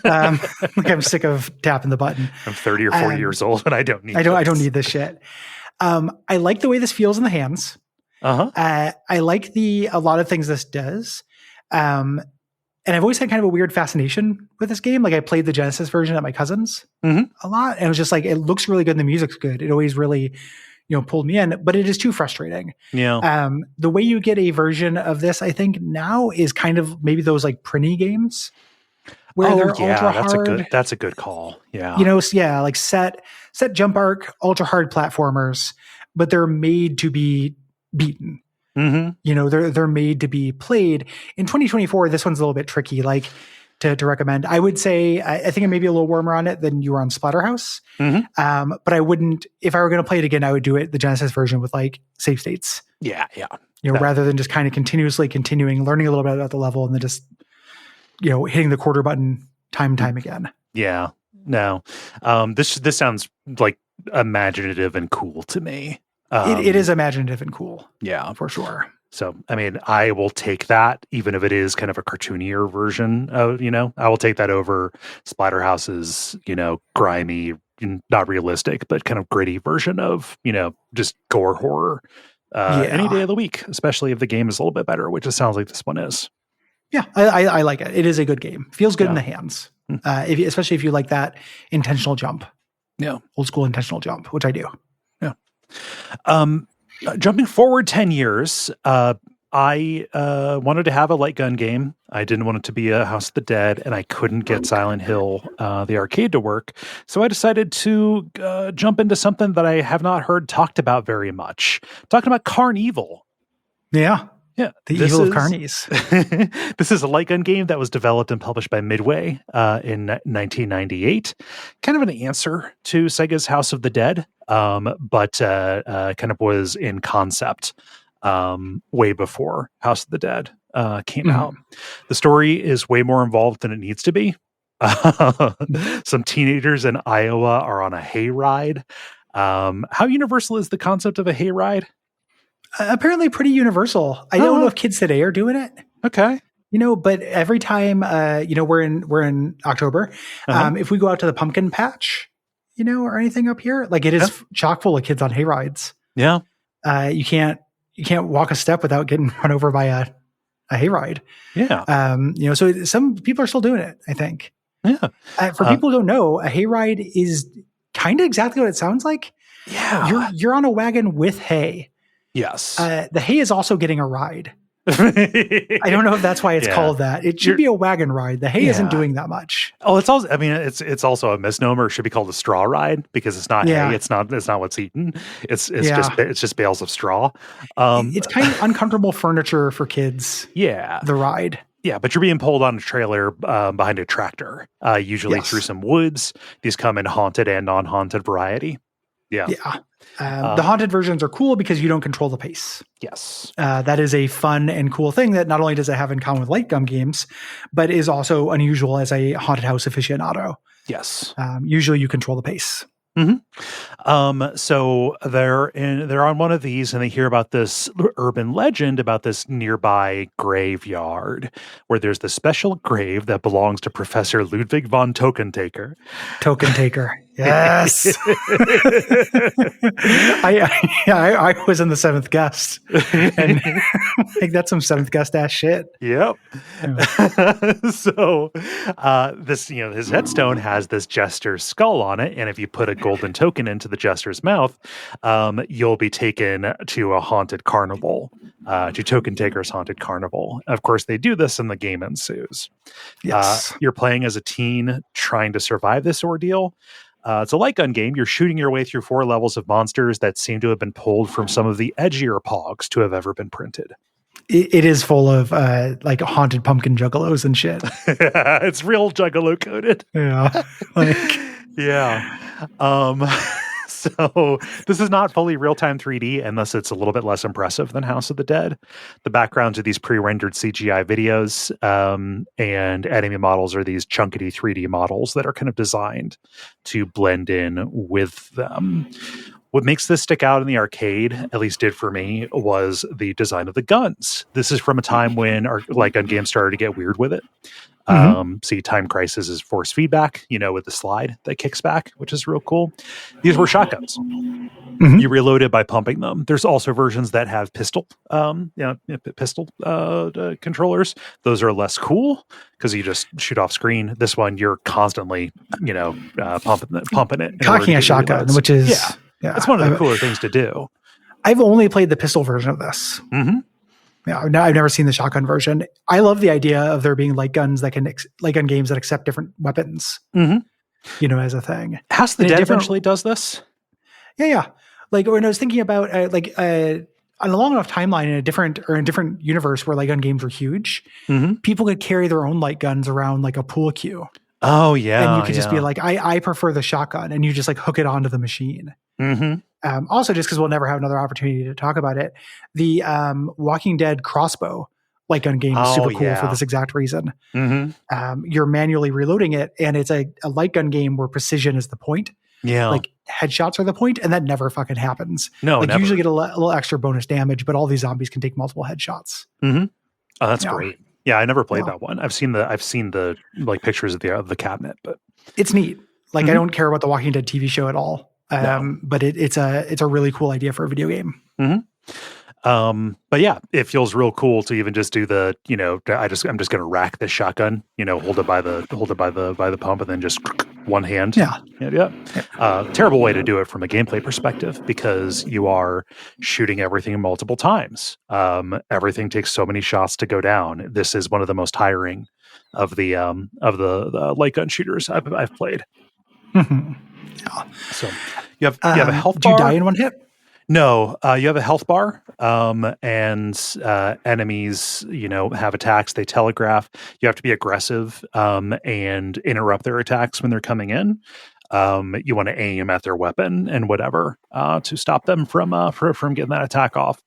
Like I'm sick of tapping the button. I'm 30 or 40 years old and I don't need this shit. I like the way this feels in the hands. I like a lot of things this does. And I've always had kind of a weird fascination with this game. Like I played the Genesis version at my cousin's a lot. And it was just like, it looks really good and the music's good. It always really, pulled me in, but it is too frustrating. Yeah. The way you get a version of this, I think now is kind of maybe those like Prinny games where they're ultra hard. That's a good call. Yeah. Like set jump arc, ultra hard platformers, but they're made to be beaten. They're made to be played. In 2024, this one's a little bit tricky, like to recommend. I would say, I think I may be a little warmer on it than you were on Splatterhouse. But I wouldn't, if I were going to play it again, I would do it the Genesis version with like save states. Yeah. Rather than just kind of continuing, learning a little bit about the level and then just, hitting the quarter button time and time again. Yeah. No. This sounds like imaginative and cool to me. It is imaginative and cool. Yeah, for sure. So, I mean, I will take that, even if it is kind of a cartoonier version of, I will take that over Splatterhouse's, grimy, not realistic, but kind of gritty version of, just gore horror any day of the week, especially if the game is a little bit better, which it sounds like this one is. Yeah, I like it. It is a good game. Feels good in the hands, especially if you like that intentional jump. Yeah. Old school intentional jump, which I do. Yeah. Jumping forward 10 years, I wanted to have a light gun game. I didn't want it to be a House of the Dead, and I couldn't get Silent Hill, the arcade, to work. So I decided to jump into something that I have not heard talked about very much. Talking about CarnEvil. Yeah. Yeah. The evil of carnies. This is a light gun game that was developed and published by Midway in 1998. Kind of an answer to Sega's House of the Dead, but kind of was in concept way before House of the Dead came out. The story is way more involved than it needs to be. Some teenagers in Iowa are on a hayride. How universal is the concept of a hayride? Apparently pretty universal. I don't know if kids today are doing it. Okay. But every time, we're in October. If we go out to the pumpkin patch, or anything up here, like it is chock full of kids on hay rides. Yeah. You can't walk a step without getting run over by a hayride. Yeah. So some people are still doing it, I think. Yeah. For people who don't know, a hayride is kind of exactly what it sounds like. Yeah. You're on a wagon with hay. Yes. The hay is also getting a ride. I don't know if that's why it's called that. It should be a wagon ride. The hay isn't doing that much. Oh, it's also, it's also a misnomer. It should be called a straw ride because it's not hay. It's not what's eaten. It's just bales of straw. It's kind of uncomfortable furniture for kids. Yeah. The ride. Yeah, but you're being pulled on a trailer behind a tractor, usually through some woods. These come in haunted and non-haunted variety. Yeah. The haunted versions are cool because you don't control the pace. Yes. That is a fun and cool thing that not only does it have in common with light gun games, but is also unusual as a haunted house aficionado. Yes. Usually you control the pace. So they're on one of these and they hear about this urban legend about this nearby graveyard where there's this special grave that belongs to Professor Ludwig von Tokentaker. Yes. I was in the Seventh Guest and like that's some Seventh Guest ass shit. Yep. So this, his headstone has this jester's skull on it. And if you put a golden token into the jester's mouth, you'll be taken to a haunted carnival, to Token Taker's haunted carnival. Of course, they do this and the game ensues. Yes. You're playing as a teen trying to survive this ordeal. It's a light gun game. You're shooting your way through 4 levels of monsters that seem to have been pulled from some of the edgier pogs to have ever been printed. It is full of like haunted pumpkin juggalos and shit. It's real juggalo coded. Yeah. Yeah. So this is not fully real-time 3D unless it's a little bit less impressive than House of the Dead. The backgrounds are these pre-rendered CGI videos, and enemy models are these chunkety 3D models that are kind of designed to blend in with them. What makes this stick out in the arcade, at least did for me, was the design of the guns. This is from a time when our light gun games started to get weird with it. See, Time Crisis is force feedback, with the slide that kicks back, which is real cool. These were shotguns. You reloaded by pumping them. There's also versions that have pistol controllers. Those are less cool because you just shoot off screen. This one, you're constantly, pumping it. Cocking a shotgun, which is it's one of the cooler things to do. I've only played the pistol version of this. Yeah, I've never seen the shotgun version. I love the idea of there being light gun games that accept different weapons. As a thing. House of the Dead eventually does this. Yeah. Like when I was thinking about on a long enough timeline in a different universe where light gun games were huge, people could carry their own light guns around like a pool cue. Oh yeah, and you could just be like, I prefer the shotgun, and you just like hook it onto the machine. Also, just because we'll never have another opportunity to talk about it, the Walking Dead crossbow light gun game is super cool for this exact reason. You're manually reloading it, and it's a light gun game where precision is the point. Yeah, like headshots are the point, and that never fucking happens. No, you usually get a little extra bonus damage, but all these zombies can take multiple headshots. Oh, that's great. Yeah, I never played that one. I've seen the like pictures of the cabinet, but it's neat. Like I don't care about the Walking Dead TV show at all. But it's a really cool idea for a video game. But yeah, it feels real cool to even just do the, I'm just going to rack this shotgun, hold it by the pump and then just one hand. Terrible way to do it from a gameplay perspective because you are shooting everything multiple times. Everything takes so many shots to go down. This is one of the most tiring of the light gun shooters I've played. So you have a health bar. Did you die in one hit? No, you have a health bar, and enemies, have attacks. They telegraph. You have to be aggressive and interrupt their attacks when they're coming in. You want to aim at their weapon and whatever to stop them from getting that attack off.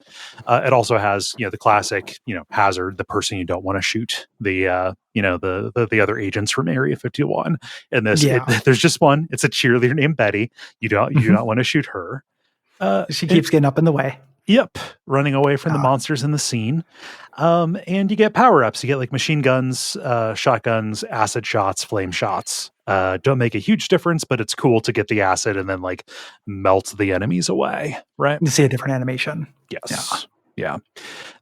It also has the classic hazard, the person you don't want to shoot, the other agents from Area 51. And this there's just one. It's a cheerleader named Betty. You don't want to shoot her. She keeps getting up in the way. Yep. Running away from the monsters in the scene. And you get power-ups. You get like machine guns, shotguns, acid shots, flame shots. Don't make a huge difference, but it's cool to get the acid and then like melt the enemies away. Right. You see a different animation. Yes. Yeah.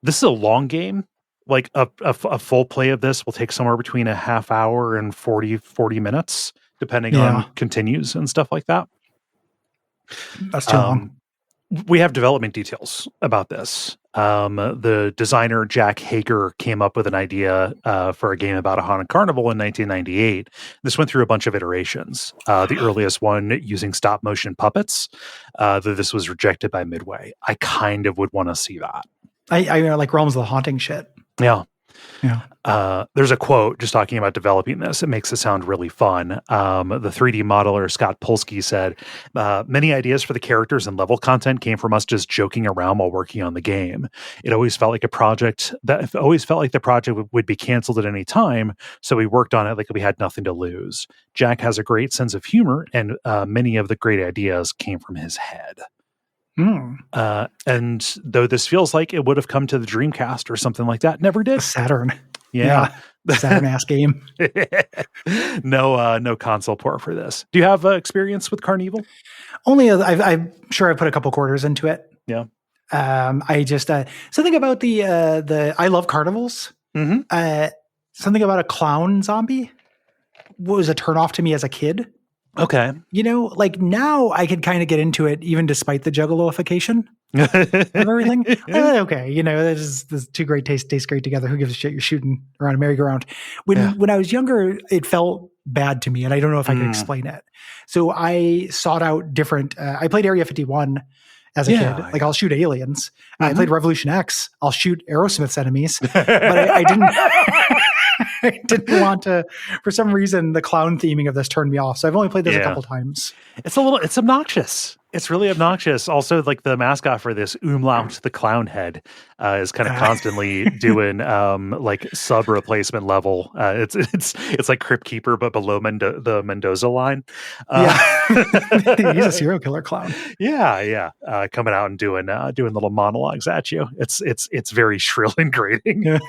This is a long game. Like a full play of this will take somewhere between a half hour and 40 minutes, depending on continues and stuff like that. That's too long. We have development details about this. The designer Jack Hager came up with an idea for a game about a haunted carnival in 1998. This went through a bunch of iterations. The earliest one using stop motion puppets. This was rejected by Midway. I kind of would want to see that. I like Realms of the Haunting shit. Yeah. There's a quote just talking about developing this. It makes it sound really fun. The 3D modeler Scott Polsky said, many ideas for the characters and level content came from us just joking around while working on the game. It always felt like the project would be canceled at any time. So we worked on it like we had nothing to lose. Jack has a great sense of humor, and many of the great ideas came from his head. And though this feels like it would have come to the Dreamcast or something like that, never did. Saturn. Yeah. Saturn ass game. No console port for this. Do you have experience with CarnEvil? Only I'm sure I put a couple quarters into it. Yeah. I just something about the I love carnivals. Something about a clown zombie was a turnoff to me as a kid. Okay. Like now I could kind of get into it even despite the juggaloification of everything. Okay. This two great tastes great together. Who gives a shit? You're shooting around a merry-go-round. When I was younger, it felt bad to me, and I don't know if I can explain it. So I sought out different, I played Area 51 as a kid. Like I'll shoot aliens. I played Revolution X. I'll shoot Aerosmith's enemies, but I didn't, I didn't want to, for some reason, the clown theming of this turned me off. So I've only played this a couple times. It's obnoxious. It's really obnoxious. Also, like the mascot for this, Umlaut, the clown head, is kind of constantly doing like sub replacement level. It's like Crypt Keeper, but below the Mendoza line. He's a serial killer clown. Yeah. Coming out and doing little monologues at you. It's very shrill and grating. Yeah.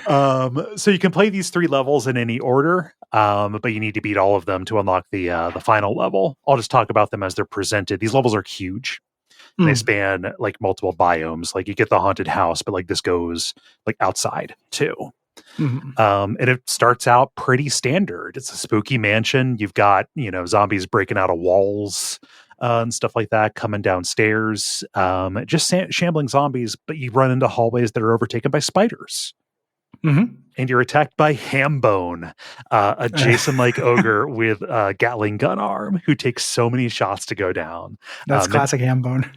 So you can play these 3 levels in any order, but you need to beat all of them to unlock the final level. I'll just talk about them as they're presented. These levels are huge. They span like multiple biomes. Like you get the haunted house, but like this goes like outside too. And it starts out pretty standard. It's a spooky mansion. You've got, zombies breaking out of walls and stuff like that, coming downstairs. Just shambling zombies, but you run into hallways that are overtaken by spiders. And you're attacked by Hambone, a Jason-like ogre with a Gatling gun arm who takes so many shots to go down. That's classic Hambone.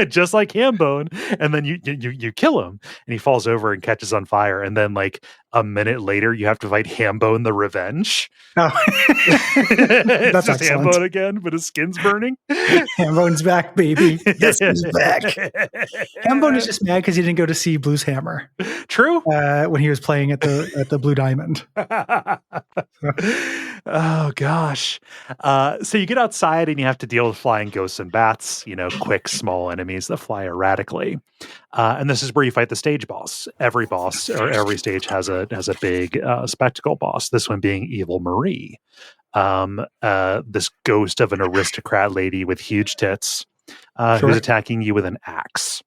Just like Hambone. And then you kill him, and he falls over and catches on fire. And then, like a minute later, you have to fight Hambone the Revenge. Oh. That's just Hambone again, but his skin's burning. Hambone's back, baby. Yes, he's back. Hambone is just mad because he didn't go to see Blues Hammer. True. When he was playing at the Blue Diamond. Oh gosh. So you get outside and you have to deal with flying ghosts and bats, quick, small enemies that fly erratically. And this is where you fight the stage boss. Every boss or every stage has a big spectacle boss. This one being Evil Marie. This ghost of an aristocrat lady with huge tits, who's attacking you with an axe.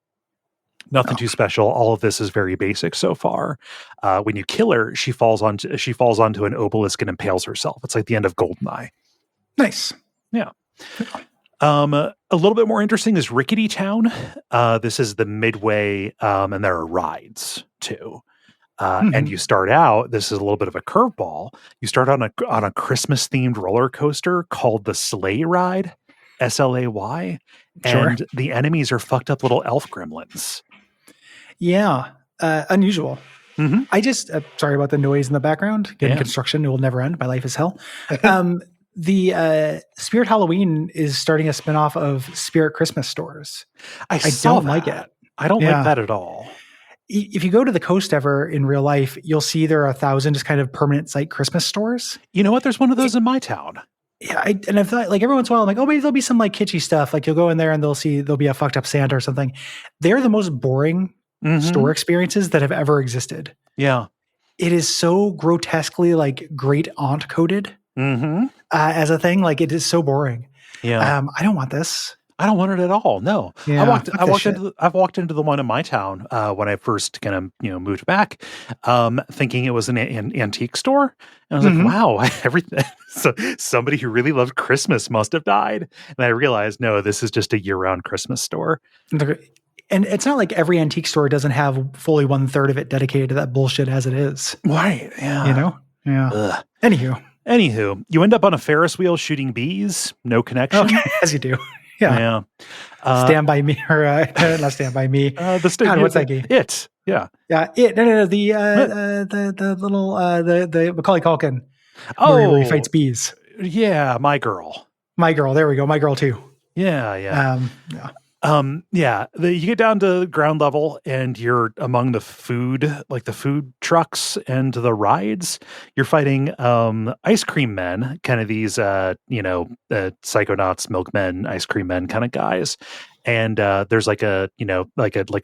Nothing too special. All of this is very basic so far. When you kill her, she falls onto an obelisk and impales herself. It's like the end of Goldeneye. Nice. Yeah. A little bit more interesting is Rickety Town. This is the midway, and there are rides too. And you start out. This is a little bit of a curveball. You start on a Christmas themed roller coaster called the Sleigh Ride, SLAY, and the enemies are fucked up little elf gremlins. Yeah, unusual. I just sorry about the noise in the background. Getting construction, it will never end. My life is hell. The Spirit Halloween is starting a spinoff of Spirit Christmas stores. I don't like it. I don't like that at all. If you go to the coast ever in real life, you'll see there are 1,000 just kind of permanent site Christmas stores. You know what? There's one of those in my town. Yeah, and I thought like every once in a while, I'm like, oh, maybe there'll be some like kitschy stuff. Like you'll go in there and there'll be a fucked up Santa or something. They're the most boring store experiences that have ever existed. Yeah, it is so grotesquely like great aunt coded as a thing. Like it is so boring. Yeah, I don't want this. I don't want it at all. No, yeah, I've walked into the one in my town when I first kind of moved back, thinking it was an antique store, and I was like, wow, everything. So somebody who really loved Christmas must have died, and I realized no, this is just a year-round Christmas store. And it's not like every antique store doesn't have fully 1/3 of it dedicated to that bullshit as it is, right? Yeah, yeah. Ugh. Anywho, you end up on a Ferris wheel shooting bees. No connection, as you do. Yeah. Stand by Me, or not Stand by Me. What's that game? It. Yeah. It. No. The little the Macaulay Culkin. Where he fights bees. Yeah, My Girl. There we go. My Girl too. Yeah. You get down to ground level and you're among the food trucks and the rides. You're fighting ice cream men, kind of these psychonauts, milkmen, ice cream men kind of guys. And there's like a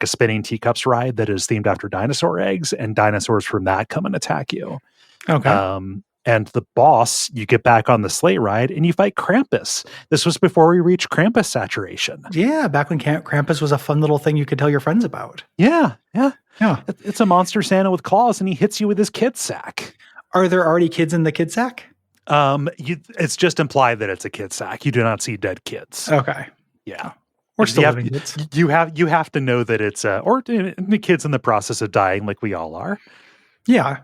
spinning teacups ride that is themed after dinosaur eggs, and dinosaurs from that come and attack you. Okay. And the boss, you get back on the sleigh ride and you fight Krampus. This was before we reached Krampus saturation. Yeah, back when Krampus was a fun little thing you could tell your friends about. Yeah. It's a monster Santa with claws, and he hits you with his kid sack. Are there already kids in the kid sack? It's just implied that it's a kid sack. You do not see dead kids. Okay. Yeah. We're still living kids. You have to know that it's or the kids in the process of dying, like we all are. Yeah.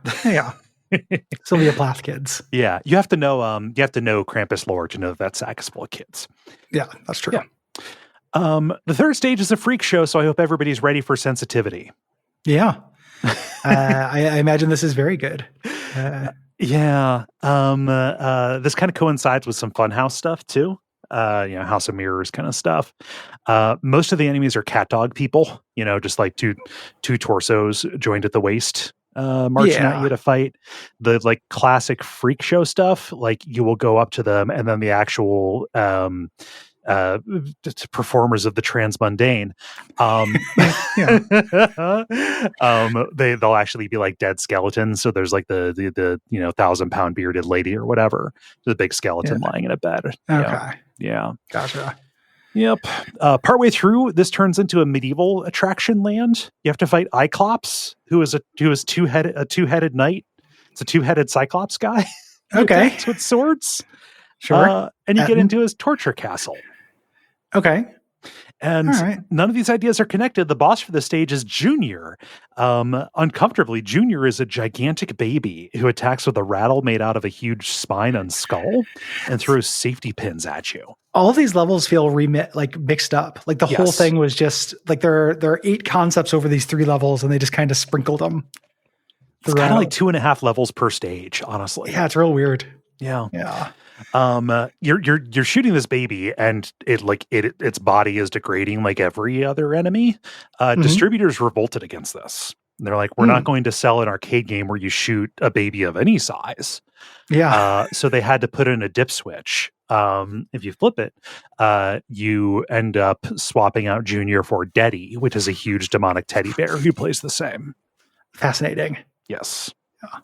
Sylvia Plath kids. Yeah, you have to know Krampus lore to know that sack is full of kids. Yeah, that's true. Yeah. The third stage is a freak show, so I hope everybody's ready for sensitivity. Yeah. I imagine this is very good. This kind of coincides with some Funhouse stuff too. House of Mirrors kind of stuff. Most of the enemies are cat dog people, just like two torsos joined at the waist, marching at you to fight. The like classic freak show stuff, like you will go up to them, and then the actual performers of the transmundane, they'll actually be like dead skeletons. So there's like the 1,000-pound bearded lady or whatever, the big skeleton lying in a bed. Okay. Yeah. Gotcha. Yep. Partway through, this turns into a medieval attraction land. You have to fight Cyclops, who is a two-headed knight. It's a two-headed Cyclops guy. Okay. With swords. Sure. And you get into his torture castle. Okay. And none of these ideas are connected. The boss for the stage is Junior. Uncomfortably, Junior is a gigantic baby who attacks with a rattle made out of a huge spine and skull and throws safety pins at you. All of these levels feel mixed up. Like the whole thing was just like there are 8 concepts over these 3 levels, and they just kind of sprinkled them. It's kind of like 2.5 levels per stage, honestly. Yeah, it's real weird. Yeah. Yeah. You're shooting this baby, and its body is degrading like every other enemy. Distributors revolted against this. They're like, we're not going to sell an arcade game where you shoot a baby of any size. Yeah. So they had to put in a dip switch. If you flip it, you end up swapping out Junior for Deddy, which is a huge demonic teddy bear who plays the same. Fascinating. Yes. Yeah.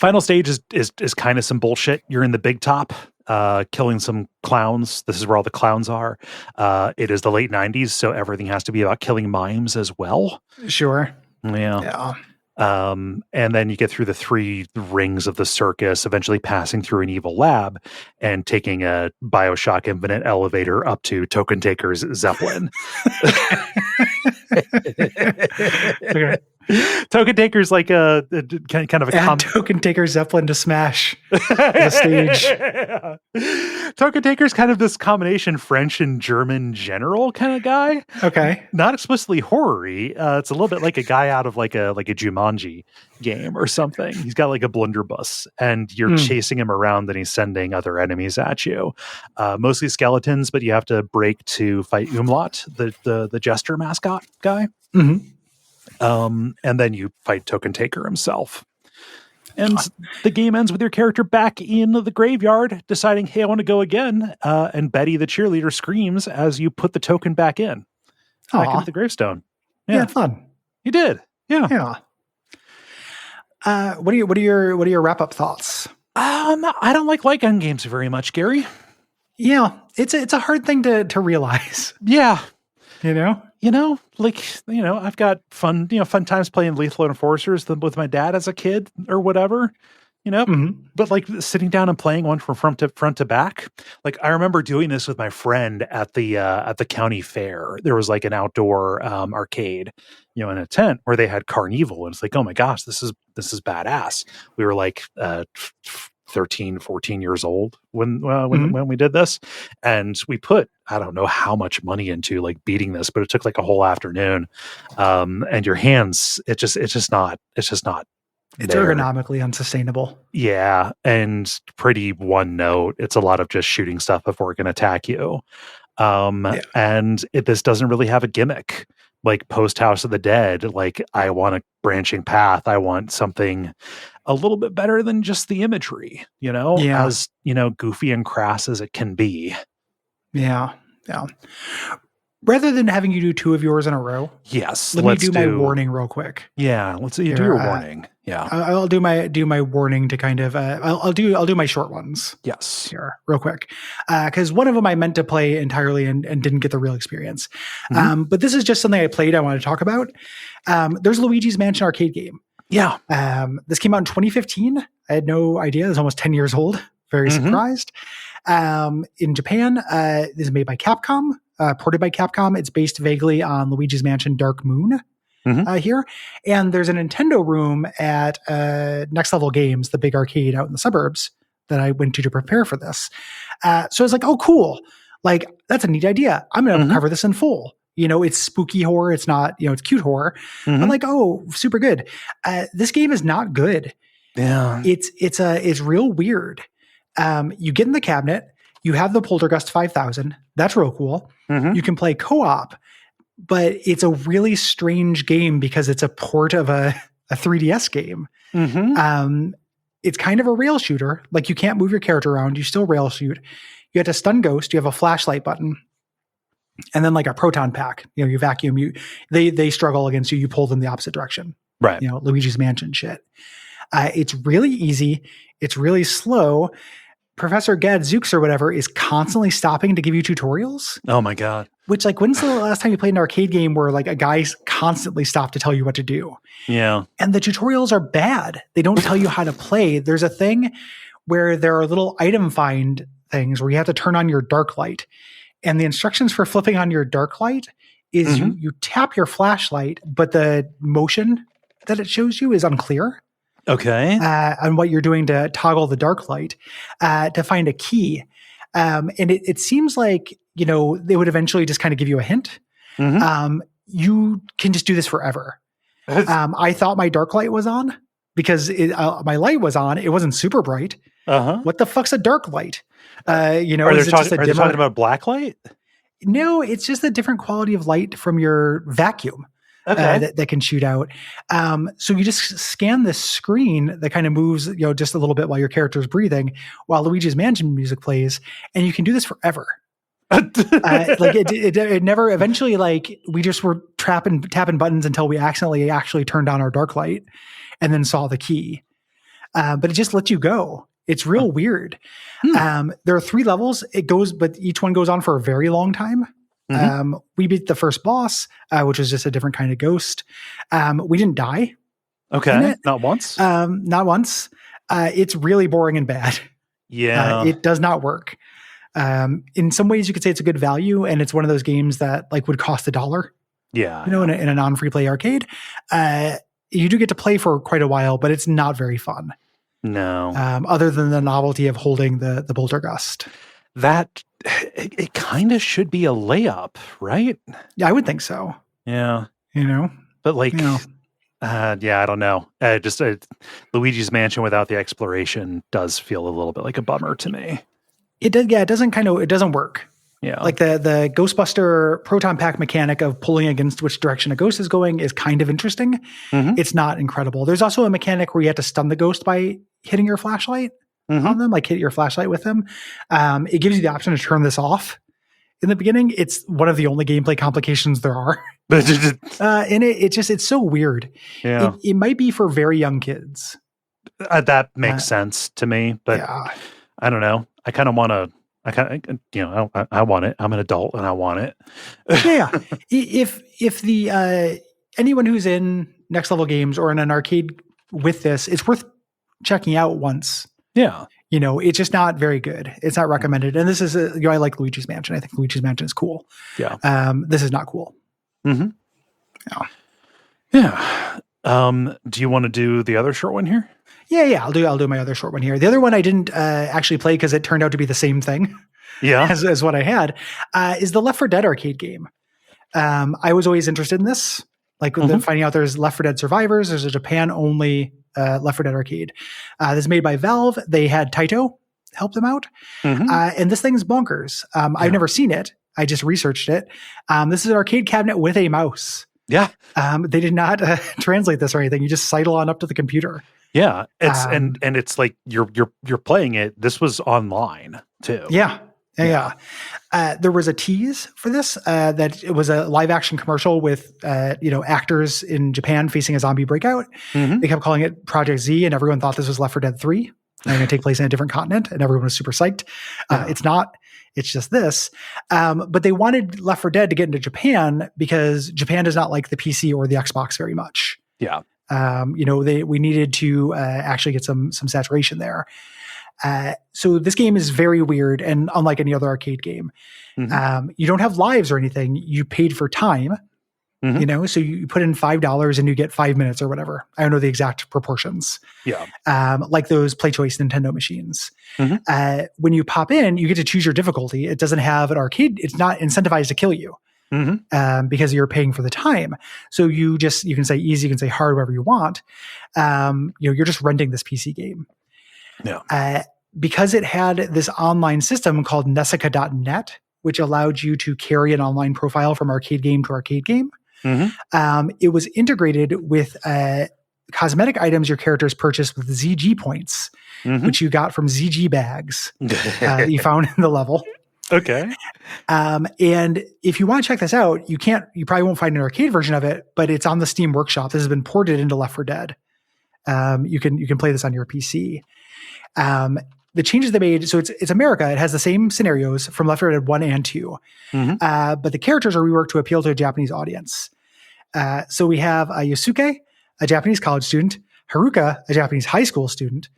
Final stage is kind of some bullshit. You're in the big top, killing some clowns. This is where all the clowns are. It is the late 90s, so everything has to be about killing mimes as well. Sure. Yeah. And then you get through the 3 rings of the circus, eventually passing through an evil lab and taking a BioShock Infinite elevator up to Token Taker's Zeppelin. Okay. Token Taker's like a kind of a Token Taker Zeppelin to smash the stage. Token Taker's kind of this combination French and German general kind of guy. Okay. Not explicitly horror-y. It's a little bit like a guy out of like a Jumanji game or something. He's got like a blunderbuss, and you're chasing him around, and he's sending other enemies at you. Mostly skeletons, but you have to break to fight Umlaut, the jester mascot guy. Mm-hmm. And then you fight Token Taker himself. And the game ends with your character back in the graveyard, deciding, hey, I want to go again. And Betty, the cheerleader, screams as you put the token back in. Back into the gravestone. Yeah, fun. You did. Yeah. What are your wrap-up thoughts? I don't like light gun games very much, Gary. Yeah, it's a hard thing to realize. Yeah. I've got fun times playing Lethal Enforcers with my dad as a kid or whatever, but like sitting down and playing one from front to back. Like I remember doing this with my friend at the county fair. There was like an outdoor arcade, in a tent where they had CarnEvil, and it's like, oh my gosh, this is badass. We were like 13, 14 years old when we did this, and we put I don't know how much money into like beating this, but it took like a whole afternoon. And your hands, it's just not it's there. Ergonomically unsustainable. Yeah, and pretty one note. It's a lot of just shooting stuff before it can attack you. And this doesn't really have a gimmick. Like post House of the Dead, like I want a branching path. I want something a little bit better than just the imagery, as goofy and crass as it can be. Yeah. Rather than having you do 2 of yours in a row, yes, let me do my warning real quick. Yeah, let's do your warning. Yeah, I'll do my warning to kind of I'll do my short ones. Yes, here real quick, because one of them I meant to play entirely and didn't get the real experience. But this is just something I played. I want to talk about. There's Luigi's Mansion arcade game. Yeah, this came out in 2015. I had no idea. It's almost 10 years old. Very surprised. In Japan, this is made by Capcom. Ported by Capcom. It's based vaguely on Luigi's Mansion Dark Moon here. And there's a Nintendo room at Next Level Games, the big arcade out in the suburbs that I went to prepare for this. So I was like, oh, cool. Like, that's a neat idea. I'm going to cover this in full. It's spooky horror. It's not, it's cute horror. I'm like, oh, super good. This game is not good. Yeah. It's real weird. You get in the cabinet You have the Poltergust 5000. That's real cool. You can play co-op, but it's a really strange game because it's a port of a 3DS game. It's kind of a rail shooter. Like, you can't move your character around. You still rail shoot. You have to stun ghost. You have a flashlight button. And then like a proton pack. You vacuum. They struggle against you. You pull them the opposite direction. Right. Luigi's Mansion shit. It's really easy. It's really slow. Professor Gadzooks or whatever is constantly stopping to give you tutorials. Oh my God. Which, like, when's the last time you played an arcade game where like a guy constantly stopped to tell you what to do? Yeah. And the tutorials are bad. They don't tell you how to play. There's a thing where there are little item find things where you have to turn on your dark light. And the instructions for flipping on your dark light is you tap your flashlight, but the motion that it shows you is unclear. Okay. On what you're doing to toggle the dark light to find a key. And it seems like, they would eventually just kind of give you a hint. You can just do this forever. I thought my dark light was on because my light was on. It wasn't super bright. What the fuck's a dark light? Are they talking about black light? No, it's just a different quality of light from your vacuum. Okay. That can shoot out. So you just scan this screen that kind of moves, just a little bit while your character is breathing, while Luigi's Mansion music plays, and you can do this forever. It never. Eventually, like, we just were tapping buttons until we accidentally actually turned on our dark light, and then saw the key. But it just lets you go. It's real weird. There are 3 levels. But each one goes on for a very long time. We beat the first boss, which was just a different kind of ghost. We didn't die. Okay. Not once? Not once. It's really boring and bad. Yeah. It does not work. In some ways you could say it's a good value, and it's one of those games that like would cost $1. Yeah. In a non-free play arcade. You do get to play for quite a while, but it's not very fun. No. Other than the novelty of holding the Poltergust. That it kind of should be a layup, right? Yeah, I would think so. Yeah. But like, I don't know. Luigi's Mansion without the exploration does feel a little bit like a bummer to me. It does. Yeah, it doesn't work. Yeah. Like the Ghostbuster proton pack mechanic of pulling against which direction a ghost is going is kind of interesting. It's not incredible. There's also a mechanic where you have to stun the ghost by hitting your flashlight on them, like hit your flashlight with them. It gives you the option to turn this off in the beginning. It's one of the only gameplay complications there are. And it's so weird. Yeah. It might be for very young kids. That makes sense to me, but I don't know. I kind of want to, I want it. I'm an adult and I want it. If the, anyone who's in Next Level Games or in an arcade with this, it's worth checking out once. Yeah. It's just not very good. It's not recommended. And this is, I like Luigi's Mansion. I think Luigi's Mansion is cool. Yeah. This is not cool. Yeah. Do you want to do the other short one here? Yeah. I'll do my other short one here. The other one I didn't actually play because it turned out to be the same thing. Yeah. as what I had is the Left 4 Dead arcade game. I was always interested in this. Like finding out there's Left 4 Dead Survivors. There's a Japan only Left 4 Dead arcade. This is made by Valve. They had Taito help them out. And this thing's bonkers. I've never seen it. I just researched it. This is an arcade cabinet with a mouse. Yeah. They did not translate this or anything. You just sidle on up to the computer. Yeah. It's and it's like you're playing it. This was online too. Yeah. There was a tease for this that it was a live action commercial with actors in Japan facing a zombie breakout. They kept calling it Project Z, and everyone thought this was Left 4 Dead 3. And going to take place in a different continent, and everyone was super psyched. It's not. It's just this. But they wanted Left 4 Dead to get into Japan because Japan does not like the PC or the Xbox very much. Yeah. We needed to actually get some saturation there. So this game is very weird and unlike any other arcade game. You don't have lives or anything. You paid for time, so you put in $5 and you get 5 minutes or whatever. I don't know the exact proportions. Yeah. Like those Play Choice Nintendo machines. When you pop in, you get to choose your difficulty. It doesn't have an arcade. It's not incentivized to kill you. Because you're paying for the time. So you can say easy, you can say hard, whatever you want. You're just renting this PC game. Yeah. because it had this online system called Nessica.net, which allowed you to carry an online profile from arcade game to arcade game. It was integrated with cosmetic items your characters purchased with ZG points, which you got from ZG bags that you found in the level. Okay. And if you want to check this out, you probably won't find an arcade version of it, but it's on the Steam Workshop. This has been ported into Left 4 Dead. You can play this on your PC. The changes they made, so it's America. It has the same scenarios from Left 4 Dead 1 and 2. But the characters are reworked to appeal to a Japanese audience. So we have Yosuke, a Japanese college student, Haruka, a Japanese high school student,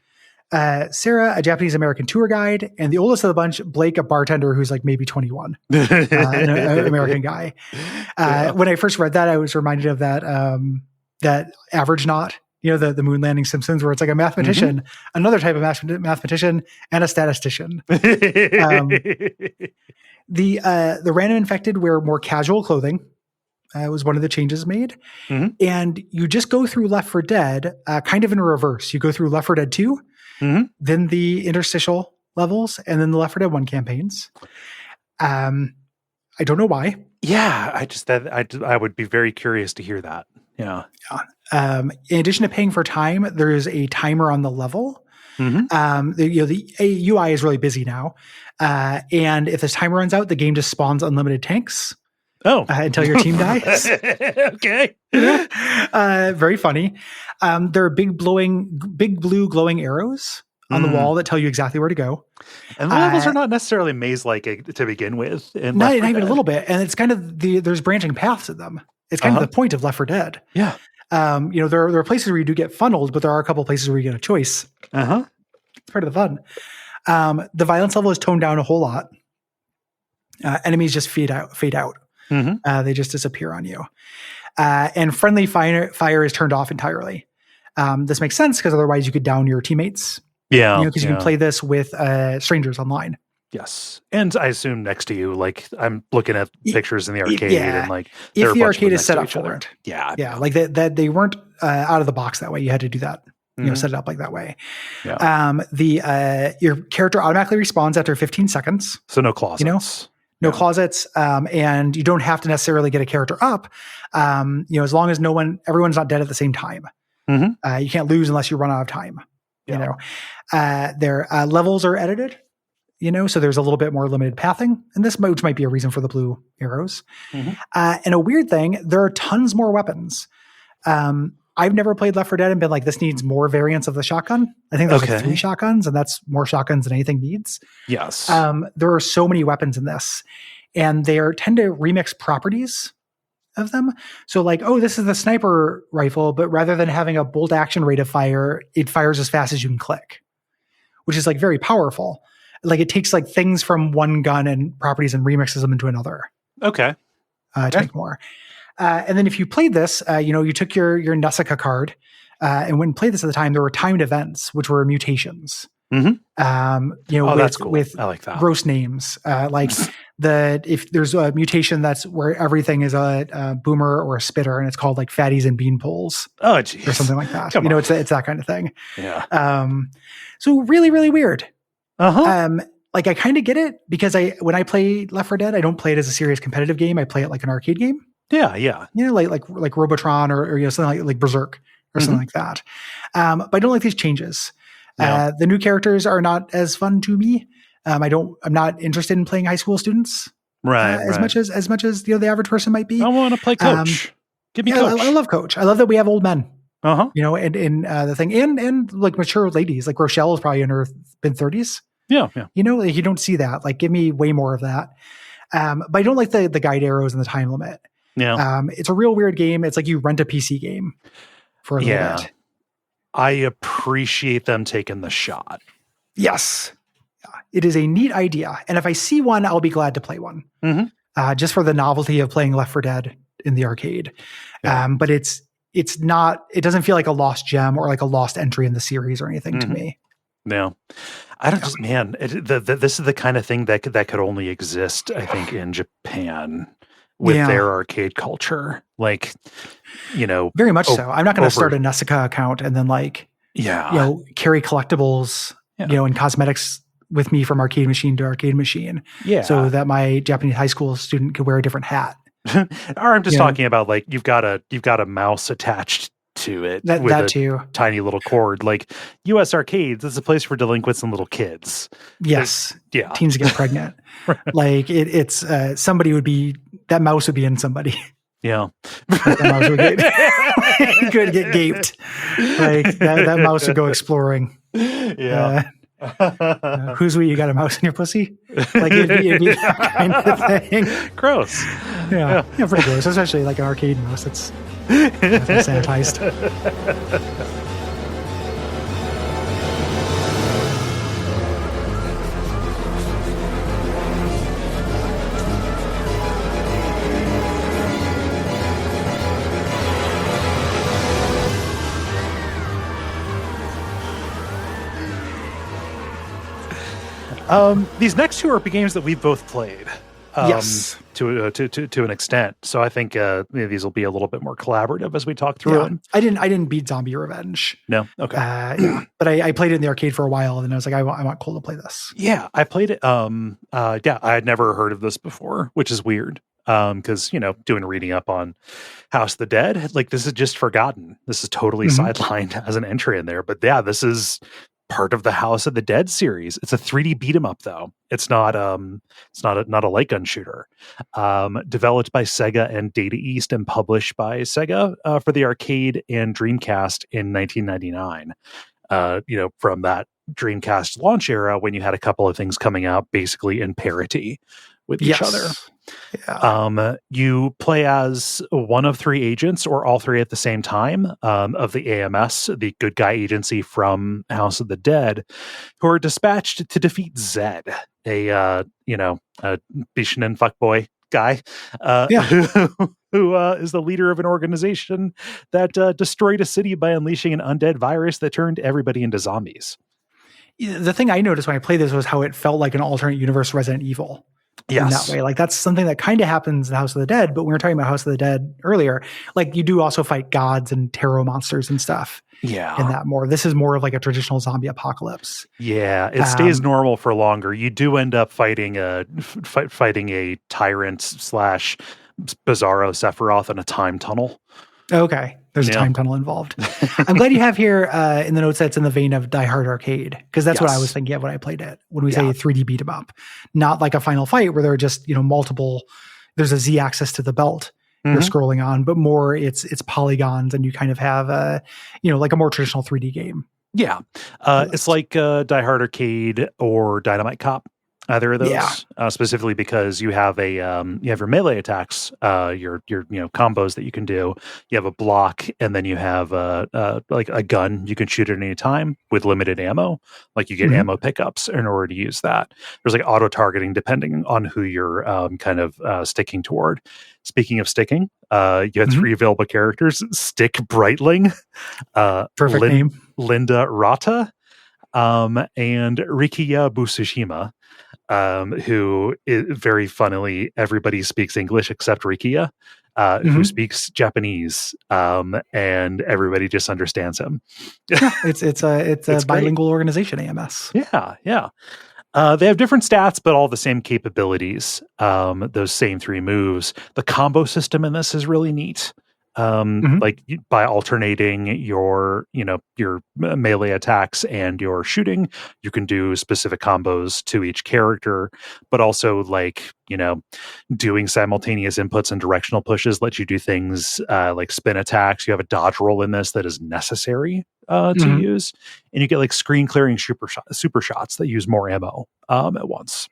Sarah, a Japanese American tour guide, and the oldest of the bunch, Blake, a bartender who's like maybe 21, an American guy. When I first read that, I was reminded of that Average Knot, the moon landing Simpsons, where it's like a mathematician, another type of mathematician, and a statistician. The random infected wear more casual clothing. Was one of the changes made. And you just go through Left 4 Dead kind of in reverse. You go through Left 4 Dead 2, then the interstitial levels, and then the Left 4 Dead 1 campaigns. I don't know why. Yeah, I would be very curious to hear that. Yeah. In addition to paying for time, there is a timer on the level. The UI is really busy now. And if this timer runs out, the game just spawns unlimited tanks. Until your team dies. Okay. Very funny. There are big blue glowing arrows on the wall that tell you exactly where to go. And the levels are not necessarily maze-like to begin with. Not even a little bit. And it's kind of there's branching paths in them. It's kind of the point of Left 4 Dead. Yeah. There are places where you do get funneled, but there are a couple places where you get a choice. It's part of the fun. The violence level is toned down a whole lot. Enemies just fade out. They just disappear on you. And friendly fire is turned off entirely. This makes sense because otherwise you could down your teammates. Yeah. Because you can play this with strangers online. Yes. And I assume next to you, like I'm looking at pictures in the arcade and like if the arcade is set up for it. Yeah. Yeah. Like that they weren't out of the box that way. You had to do that. Set it up like that way. Your character automatically respawns after 15 seconds. So no closets. No closets, and you don't have to necessarily get a character up. As long as everyone's not dead at the same time. You can't lose unless you run out of time. Their levels are edited. So there's a little bit more limited pathing, and which might be a reason for the blue arrows. And a weird thing, there are tons more weapons. I've never played Left 4 Dead and been like, this needs more variants of the shotgun. I think there's like 3 shotguns, and that's more shotguns than anything needs. Yes. There are so many weapons in this, and they tend to remix properties of them. So like, this is the sniper rifle, but rather than having a bolt action rate of fire, it fires as fast as you can click, which is like very powerful. Like it takes like things from one gun and properties and remixes them into another. Okay. To make more. And then if you played this, you took your Nessica card, and when you played this at the time, there were timed events, which were mutations. That's cool. With I like that. Gross names. If there's a mutation that's where everything is a boomer or a spitter, and it's called like fatties and bean poles. Oh, geez. Or something like that. It's that kind of thing. Yeah. So really, really weird. Like I kind of get it because when I play Left 4 Dead, I don't play it as a serious competitive game. I play it like an arcade game. Yeah. Like Robotron or something like Berserk or something like that. But I don't like these changes. The new characters are not as fun to me. I'm not interested in playing high school students, as much as the average person might be. I want to play Coach. Give me Coach. I love Coach. I love that we have old men. And the thing and like mature ladies, like Rochelle is probably in her mid-30s. Yeah. Like you don't see that. Like give me way more of that. But I don't like the guide arrows and the time limit. Yeah. It's a real weird game. It's like you rent a PC game for a little bit. I appreciate them taking the shot. Yes. It is a neat idea. And if I see one, I'll be glad to play one. Just for the novelty of playing Left 4 Dead in the arcade. But it doesn't feel like a lost gem or like a lost entry in the series or anything to me. No, I don't this is the kind of thing that could only exist, I think, in Japan with their arcade culture. Like, very much so. I'm not going to start a Nessica account and then carry collectibles and cosmetics with me from arcade machine to arcade machine. Yeah. So that my Japanese high school student could wear a different hat. Or I'm just talking about like you've got a mouse attached to it with that a too. tiny little cord. Like US Arcades is a place for delinquents and little kids. Yes. Yeah. Teens get pregnant. Like it's somebody would be, that mouse would be in somebody. Yeah. That mouse would could get gaped. Like that mouse would go exploring. Yeah. Who's we? You got a mouse in your pussy? Like it'd be that kind of thing. Gross. Yeah, pretty gross. Especially like an arcade mouse that's sanitized. These next two are games that we've both played. Yes. To an extent. So I think these will be a little bit more collaborative as we talk through them. I didn't beat Zombie Revenge. No. Okay. But I played it in the arcade for a while, and I was like, I want Cole to play this. Yeah, I played it. I had never heard of this before, which is weird. Because doing reading up on House of the Dead, like this is just forgotten. This is totally sidelined as an entry in there. But yeah, this is part of the House of the Dead series. It's a 3D beat 'em up though. It's not a light gun shooter. Developed by Sega and Data East and published by Sega for the arcade and Dreamcast in 1999. From that Dreamcast launch era when you had a couple of things coming out basically in parity with each other. Yeah. You play as one of three agents or all three at the same time of the AMS, the good guy agency from House of the Dead, who are dispatched to defeat Zed, a Bishinen fuckboy guy who is the leader of an organization that destroyed a city by unleashing an undead virus that turned everybody into zombies. The thing I noticed when I played this was how it felt like an alternate universe Resident Evil. Yes. In that way. Like that's something that kind of happens in House of the Dead, but when we were talking about House of the Dead earlier, like you do also fight gods and tarot monsters and stuff. Yeah. In that more. This is more of like a traditional zombie apocalypse. Yeah, it stays normal for longer. You do end up fighting a tyrant / Bizarro Sephiroth in a time tunnel. Okay. There's a time tunnel involved. I'm glad you have here in the notes that's in the vein of Die Hard Arcade, because that's what I was thinking of when I played it. When we say 3D beat 'em up, not like a final fight where there are just multiple. There's a Z axis to the belt you're scrolling on, but more it's polygons, and you kind of have like a more traditional 3D game. Yeah, it's like Die Hard Arcade or Dynamite Cop. Either of those, specifically because you have your melee attacks, your combos that you can do. You have a block, and then you have like a gun you can shoot at any time with limited ammo. Like you get ammo pickups in order to use that. There's like auto targeting depending on who you're sticking toward. Speaking of sticking, you had three available characters: Stick Brightling, perfect name, Linda Rata, and Rikiya Busushima. Who is very funnily, everybody speaks English except Rikiya, who speaks Japanese, and everybody just understands him. It's a bilingual organization, AMS. Yeah. They have different stats, but all the same capabilities. Those same three moves. The combo system in this is really neat. Like by alternating your melee attacks and your shooting, you can do specific combos to each character, but also doing simultaneous inputs and directional pushes lets you do things like spin attacks. You have a dodge roll in this that is necessary to use, and you get like screen clearing super shots that use more ammo at once.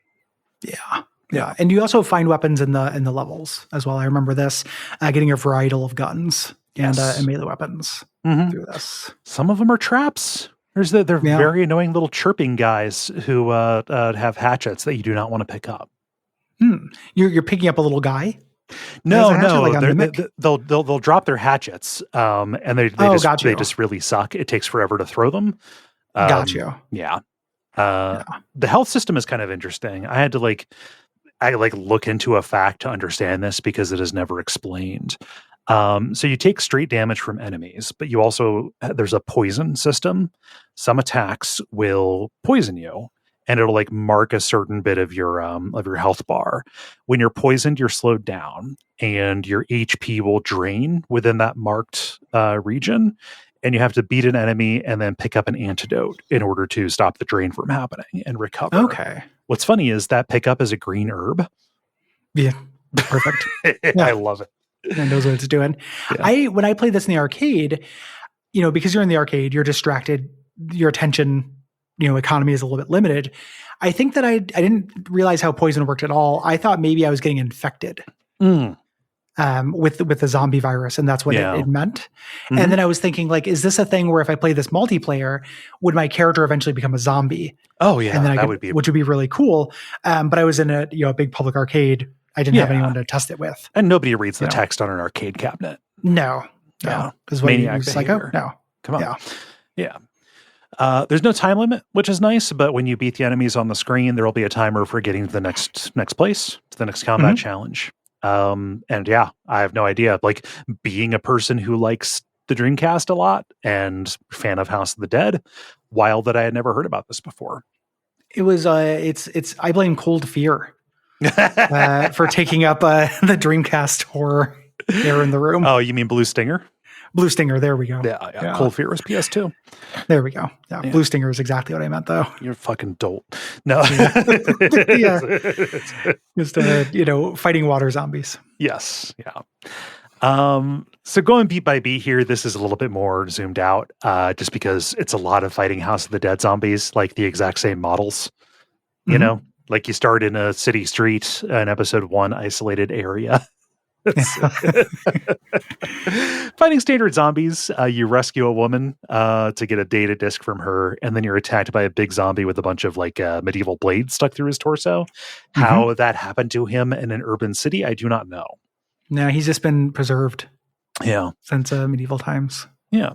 Yeah, and you also find weapons in the levels as well. I remember this, getting a varietal of guns and melee weapons through this. Some of them are traps. They're very annoying little chirping guys who have hatchets that you do not want to pick up. You're picking up a little guy? No, they'll drop their hatchets, and they just really suck. It takes forever to throw them. Gotcha. Yeah. The health system is kind of interesting. I had to look into a fact to understand this because it is never explained. So you take straight damage from enemies, but you also, there's a poison system. Some attacks will poison you, and it'll like mark a certain bit of your health bar. When you're poisoned, you're slowed down, and your HP will drain within that marked region. And you have to beat an enemy and then pick up an antidote in order to stop the drain from happening and recover. Okay. What's funny is that pickup is a green herb. Yeah. Perfect. Yeah. I love it. It knows what it's doing. Yeah. When I played this in the arcade, because you're in the arcade, you're distracted, your attention, economy is a little bit limited. I think that I didn't realize how poison worked at all. I thought maybe I was getting infected with the zombie virus, and that's what it meant. Mm-hmm. And then I was thinking, like, is this a thing where if I play this multiplayer, would my character eventually become a zombie? Oh yeah, and then which would be really cool. But I was in a big public arcade. I didn't have anyone to test it with, and nobody reads the text on an arcade cabinet. No, because maniac behavior. No, come on, yeah. There's no time limit, which is nice. But when you beat the enemies on the screen, there will be a timer for getting to the next place, to the next combat challenge. And I have no idea. Like, being a person who likes the Dreamcast a lot and fan of House of the Dead, wild that I had never heard about this before. It was it's I blame Cold Fear for taking up the Dreamcast horror air in the room. Oh, you mean Blue Stinger? Blue Stinger, there we go. Yeah. Cold Fear was PS2. There we go. Yeah, Blue Stinger is exactly what I meant, though. You're a fucking dolt. No. Just, fighting water zombies. Yes, yeah. So going beat by beat here, this is a little bit more zoomed out, just because it's a lot of fighting House of the Dead zombies, like the exact same models, like you start in a city street, an episode 1 isolated area. Fighting standard zombies, you rescue a woman to get a data disc from her, and then you're attacked by a big zombie with a bunch of medieval blades stuck through his torso. How that happened to him in an urban city, I do not know. No, he's just been preserved. Yeah, since medieval times. Yeah.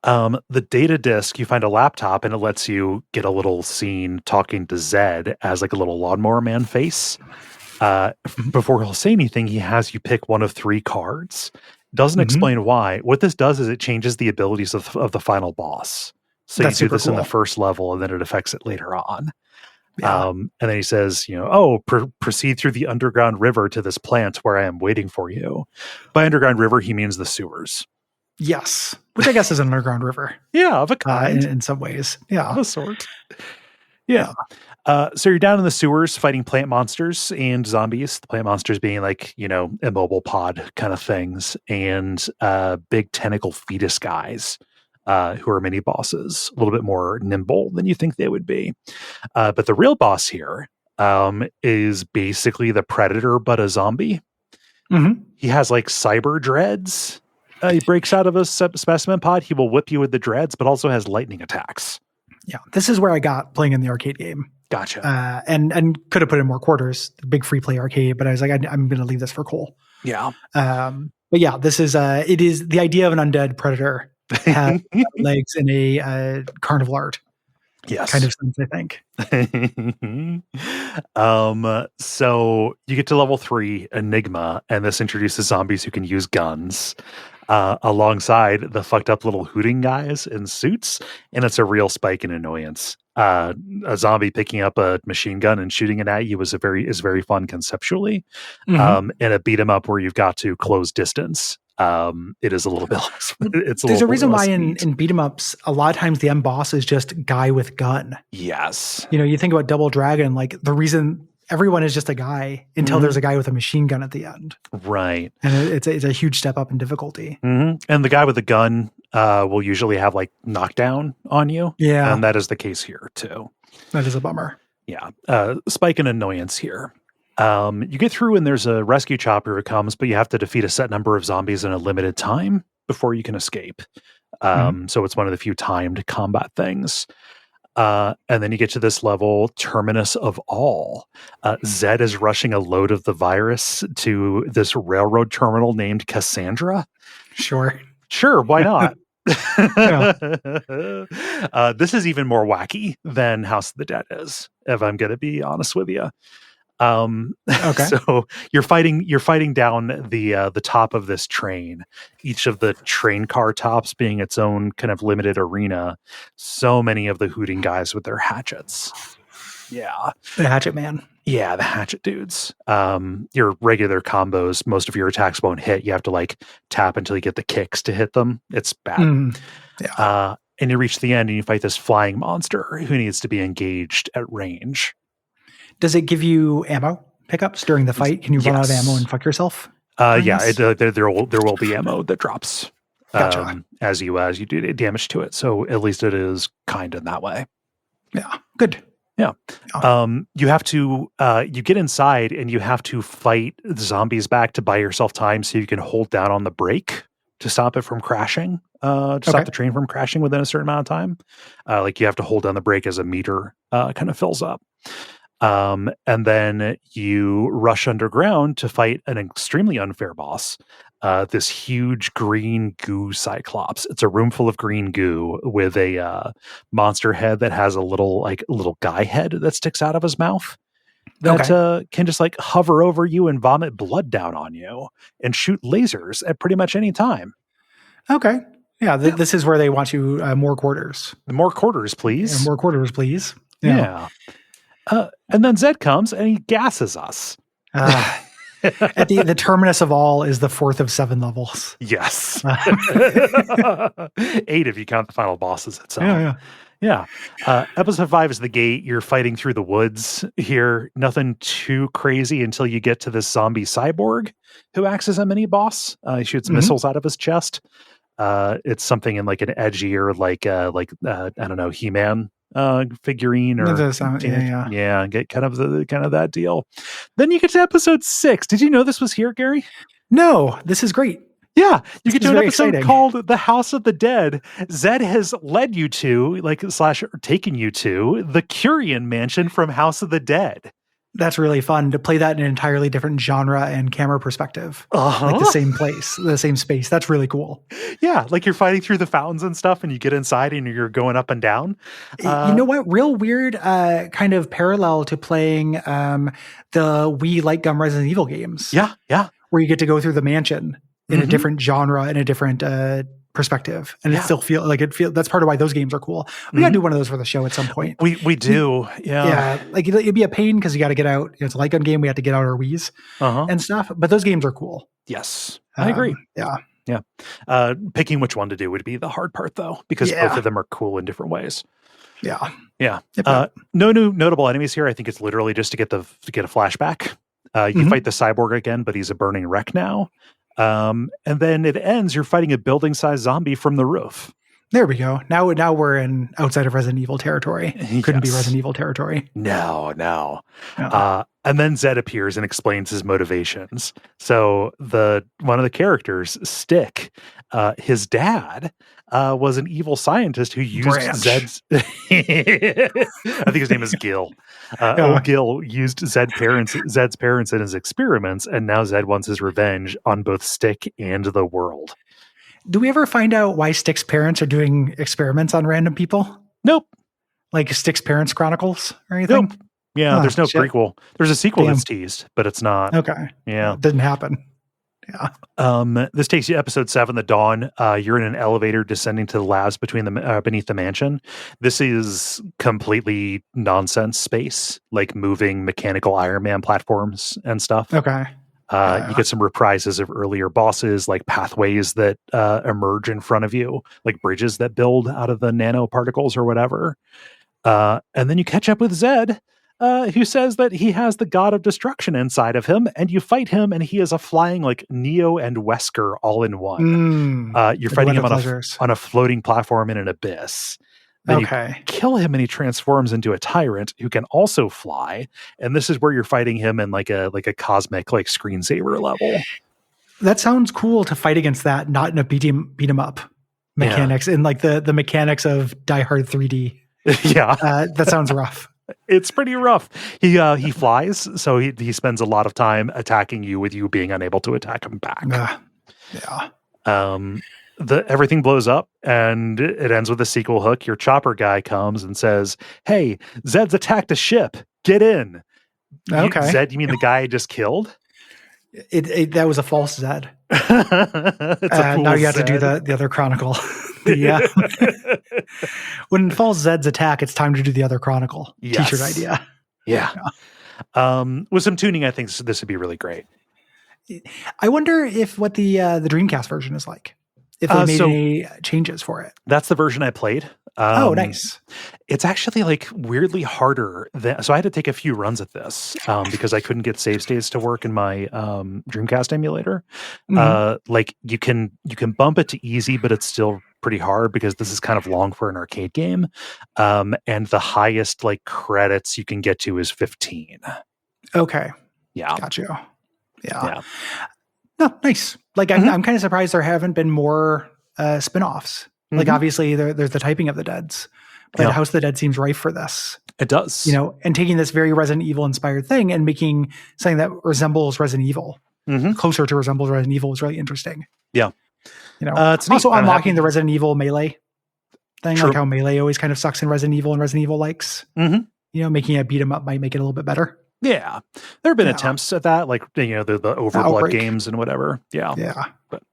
The data disc, you find a laptop, and it lets you get a little scene talking to Zed as like a little lawnmower man face. Before he'll say anything, he has you pick one of 3 cards. Doesn't explain why. What this does is it changes the abilities of the final boss. So that's you do this in the first level, and then it affects it later on. Yeah. And then he says, proceed through the underground river to this plant where I am waiting for you. By underground river, he means the sewers. Yes, which I guess is an underground river. Yeah, of a kind. In some ways. Yeah. Of a sort. Yeah. So you're down in the sewers fighting plant monsters and zombies. The plant monsters being immobile pod kind of things, and big tentacle fetus guys who are mini bosses, a little bit more nimble than you think they would be. But the real boss here is basically the Predator, but a zombie. Mm-hmm. He has cyber dreads. He breaks out of a specimen pod. He will whip you with the dreads, but also has lightning attacks. Yeah, this is where I got playing in the arcade game. Gotcha. And could have put in more quarters, the big free play arcade, but I was like, I'm going to leave this for Cole. Yeah. But yeah, this is it is the idea of an undead predator has legs in a carnival art. Yes. Kind of sense, I think. So you get to level 3, Enigma, and this introduces zombies who can use guns. Alongside the fucked up little hooting guys in suits, and it's a real spike in annoyance. A zombie picking up a machine gun and shooting it at you is very fun conceptually. And a beat 'em up where you've got to close distance. It is a little bit less. There's a reason why in beat 'em ups, a lot of times the end boss is just guy with gun. Yes. You think about Double Dragon, the reason everyone is just a guy until there's a guy with a machine gun at the end. Right. And it's a huge step up in difficulty. Mm-hmm. And the guy with the gun will usually have knockdown on you. Yeah. And that is the case here too. That is a bummer. Yeah. Spike in annoyance here. You get through and there's a rescue chopper who comes, but you have to defeat a set number of zombies in a limited time before you can escape. So it's one of the few timed combat things. And then you get to this level, Terminus of All. Zed is rushing a load of the virus to this railroad terminal named Cassandra. Sure, why not? This is even more wacky than House of the Dead is, if I'm going to be honest with you. Okay. So you're fighting down the top of this train, each of the train car tops being its own kind of limited arena. So many of the hooting guys with their hatchets. Yeah. The Hatchet Man. Yeah, the hatchet dudes. Your regular combos, most of your attacks won't hit. You have to like tap until you get the kicks to hit them. It's bad. Yeah. And you reach the end and you fight this flying monster who needs to be engaged at range. Does it give you ammo pickups during the fight? Can you run out of ammo and fuck yourself? Yeah, there will be ammo that drops Gotcha. as you do damage to it. So at least it is kind in that way. Yeah, good. Yeah. You have to you get inside and you have to fight the zombies back to buy yourself time so you can hold down on the brake to stop it from crashing. Stop the train from crashing within a certain amount of time. Like you have to hold down the brake as a meter kind of fills up. And then you rush underground to fight an extremely unfair boss, this huge green goo cyclops. It's a room full of green goo with a monster head that has a little guy head that sticks out of his mouth that can just like hover over you and vomit blood down on you and shoot lasers at pretty much any time. Okay. Yeah, this is where they want you more quarters. More quarters, please. Yeah, more quarters, please. Yeah. And then Zed comes and he gasses us. At the terminus of all is the 4th of 7 levels. Yes. 8 if you count the final bosses itself. Yeah. Episode 5 is the gate. You're fighting through the woods here. Nothing too crazy until you get to this zombie cyborg who acts as a mini boss. He shoots missiles out of his chest. It's something in like an edgier, I don't know, He-Man figurine or get kind of that deal. Then you get to episode 6. Did you know this was here, Gary? No, this is great. Yeah, you get to an episode called The House of the Dead. Zed has led you to, taken you to the Curian mansion from House of the Dead. That's really fun to play that in an entirely different genre and camera perspective. Like the same place, the same space. That's really cool. Yeah, like you're fighting through the fountains and stuff and you get inside and you're going up and down. You know what? Real weird kind of parallel to playing the Wii Light Gum Resident Evil games. Yeah. Where you get to go through the mansion in a different genre, in a different perspective, and it still that's part of why those games are cool. We gotta do one of those for the show at some point. We do. Yeah, like it'd be a pain because you got to get out. It's a light gun game. We have to get out our Wii's and stuff, but those games are cool. Yes, I agree. Yeah. Picking which one to do would be the hard part though, because both of them are cool in different ways. Yeah. No new notable enemies here. I think it's literally just to get a flashback. You fight the cyborg again, but he's a burning wreck now. And then it ends, you're fighting a building-sized zombie from the roof. There we go. Now we're in outside of Resident Evil territory. Couldn't be Resident Evil territory. No. And then Zed appears and explains his motivations. So one of the characters, Stick, his dad was an evil scientist who used Zed's... I think his name is Gil. Old Gil used Zed's parents in his experiments, and now Zed wants his revenge on both Stick and the world. Do we ever find out why Stick's parents are doing experiments on random people? Nope. Like Stick's Parents Chronicles or anything? Nope. Yeah, there's no prequel. There's a sequel that's teased, but it's not. Okay. Yeah. It didn't happen. Yeah. This takes you episode 7, The Dawn. You're in an elevator descending to the labs beneath the mansion. This is completely nonsense space, like moving mechanical Iron Man platforms and stuff. Okay. You get some reprises of earlier bosses, like pathways that emerge in front of you, like bridges that build out of the nanoparticles or whatever. And then you catch up with Zed, who says that he has the god of destruction inside of him, and you fight him, and he is a flying like Neo and Wesker all in one. You're fighting him on a floating platform in an abyss. Then you kill him and he transforms into a tyrant who can also fly. And this is where you're fighting him in like a cosmic like screensaver level. That sounds cool to fight against that, not in a beat 'em up mechanics, in like the mechanics of Die Hard 3D. Yeah. That sounds rough. It's pretty rough. He flies, so he spends a lot of time attacking you with you being unable to attack him back. Everything blows up and it ends with a sequel hook. Your chopper guy comes and says, "Hey, Zed's attacked a ship. Get in." Okay. Zed, you mean the guy I just killed? That was a false Zed. It's a now you have Zed. to do the other chronicle. When false Zed's attack, it's time to do the other chronicle. Yes. T-shirt idea. Yeah. With some tuning, I think this would be really great. I wonder what the Dreamcast version is like. If they made any changes for it. That's the version I played. Nice. It's actually like weirdly harder so I had to take a few runs at this because I couldn't get save states to work in my Dreamcast emulator. Like you can bump it to easy, but it's still pretty hard because this is kind of long for an arcade game. And the highest like credits you can get to is 15. Okay. Yeah. Got you. Yeah. No, nice. Like I'm kind of surprised there haven't been more spin-offs. Like obviously there's the Typing of the Deads, but House of the Dead seems rife for this. It does. And taking this very Resident Evil inspired thing and making something that resembles Resident Evil, closer to resembles Resident Evil is really interesting. Yeah. It's also unlocking the Resident Evil melee thing, True. like how melee always kind of sucks in Resident Evil and Resident Evil likes. Making a beat 'em up might make it a little bit better. Yeah, there have been attempts at that, like the Overblood games and whatever. Yeah, but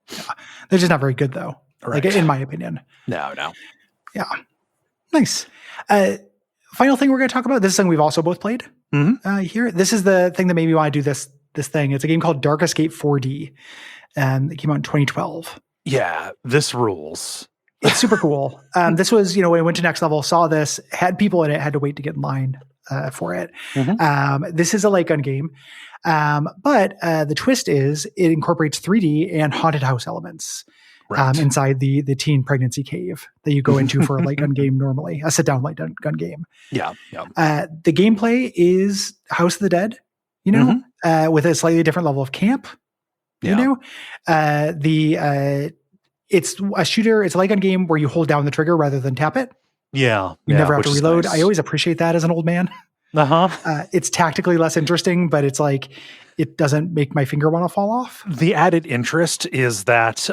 they're just not very good though. Right. Like in my opinion. No. Yeah, nice. Final thing we're going to talk about. This is something we've also both played here. This is the thing that made me want to do this thing. It's a game called Dark Escape 4D, and it came out in 2012. Yeah, this rules. It's super cool. This was, when I went to Next Level, saw this, had people in it, had to wait to get in line for it. This is a light gun game. But the twist is it incorporates 3D and haunted house elements inside the teen pregnancy cave that you go into for a light gun game normally, a sit-down light gun game. Yeah. The gameplay is House of the Dead, with a slightly different level of camp. It's a shooter. It's a light gun game where you hold down the trigger rather than tap it. Yeah. You never have to reload. Nice. I always appreciate that as an old man. It's tactically less interesting, but it's like, it doesn't make my finger want to fall off. The added interest is that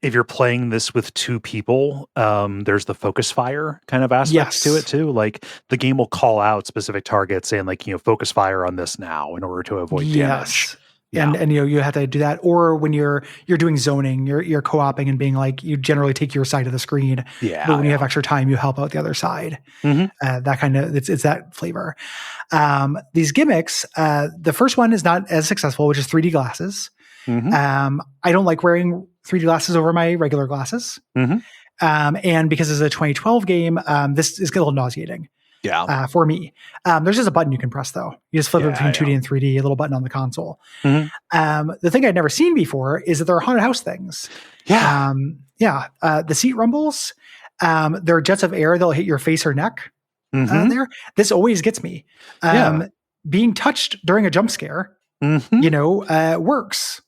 if you're playing this with two people, there's the focus fire kind of aspects to it too. Like the game will call out specific targets saying like, focus fire on this now in order to avoid damage. Yeah. And you have to do that. Or when you're doing zoning, you're co-oping and being like, you generally take your side of the screen. Yeah. But when you have extra time, you help out the other side. That kind of, it's that flavor. These gimmicks, the first one is not as successful, which is 3D glasses. I don't like wearing 3D glasses over my regular glasses. And because it's a 2012 game, this is a little nauseating. For me. There's just a button you can press though. You just flip it between 2D and 3D, a little button on the console. The thing I'd never seen before is that there are haunted house things. The seat rumbles. There are jets of air that'll hit your face or neck there. This always gets me. Being touched during a jump scare, works.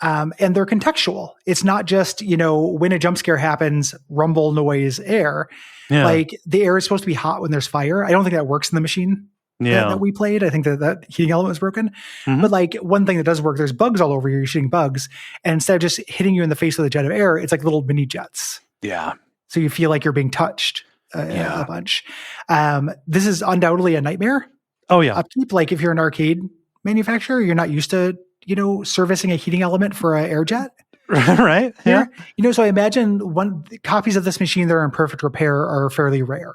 And they're contextual. It's not just, when a jump scare happens, rumble, noise, air. Like the air is supposed to be hot when there's fire. I don't think that works in the machine that we played. I think that heating element was broken. But like one thing that does work, there's bugs all over you. You're shooting bugs. And instead of just hitting you in the face with a jet of air, it's like little mini jets. So you feel like you're being touched a bunch. This is undoubtedly a nightmare. Upkeep. Like if you're an arcade manufacturer, you're not used to servicing a heating element for an air jet. Right. Yeah. So I imagine copies of this machine that are in perfect repair are fairly rare.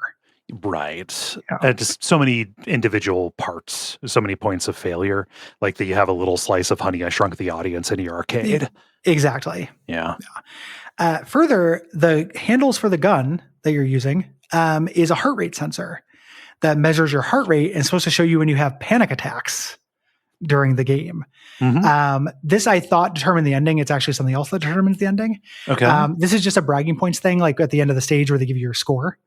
Right. Just so many individual parts, so many points of failure, like that you have a little slice of Honey, I Shrunk the Audience in your arcade. Exactly. Yeah. Further, the handles for the gun that you're using is a heart rate sensor that measures your heart rate and is supposed to show you when you have panic attacks during the game. This I thought determined the ending. It's actually something else that determines the ending. Okay. This is just a bragging points thing. Like at the end of the stage where they give you your score,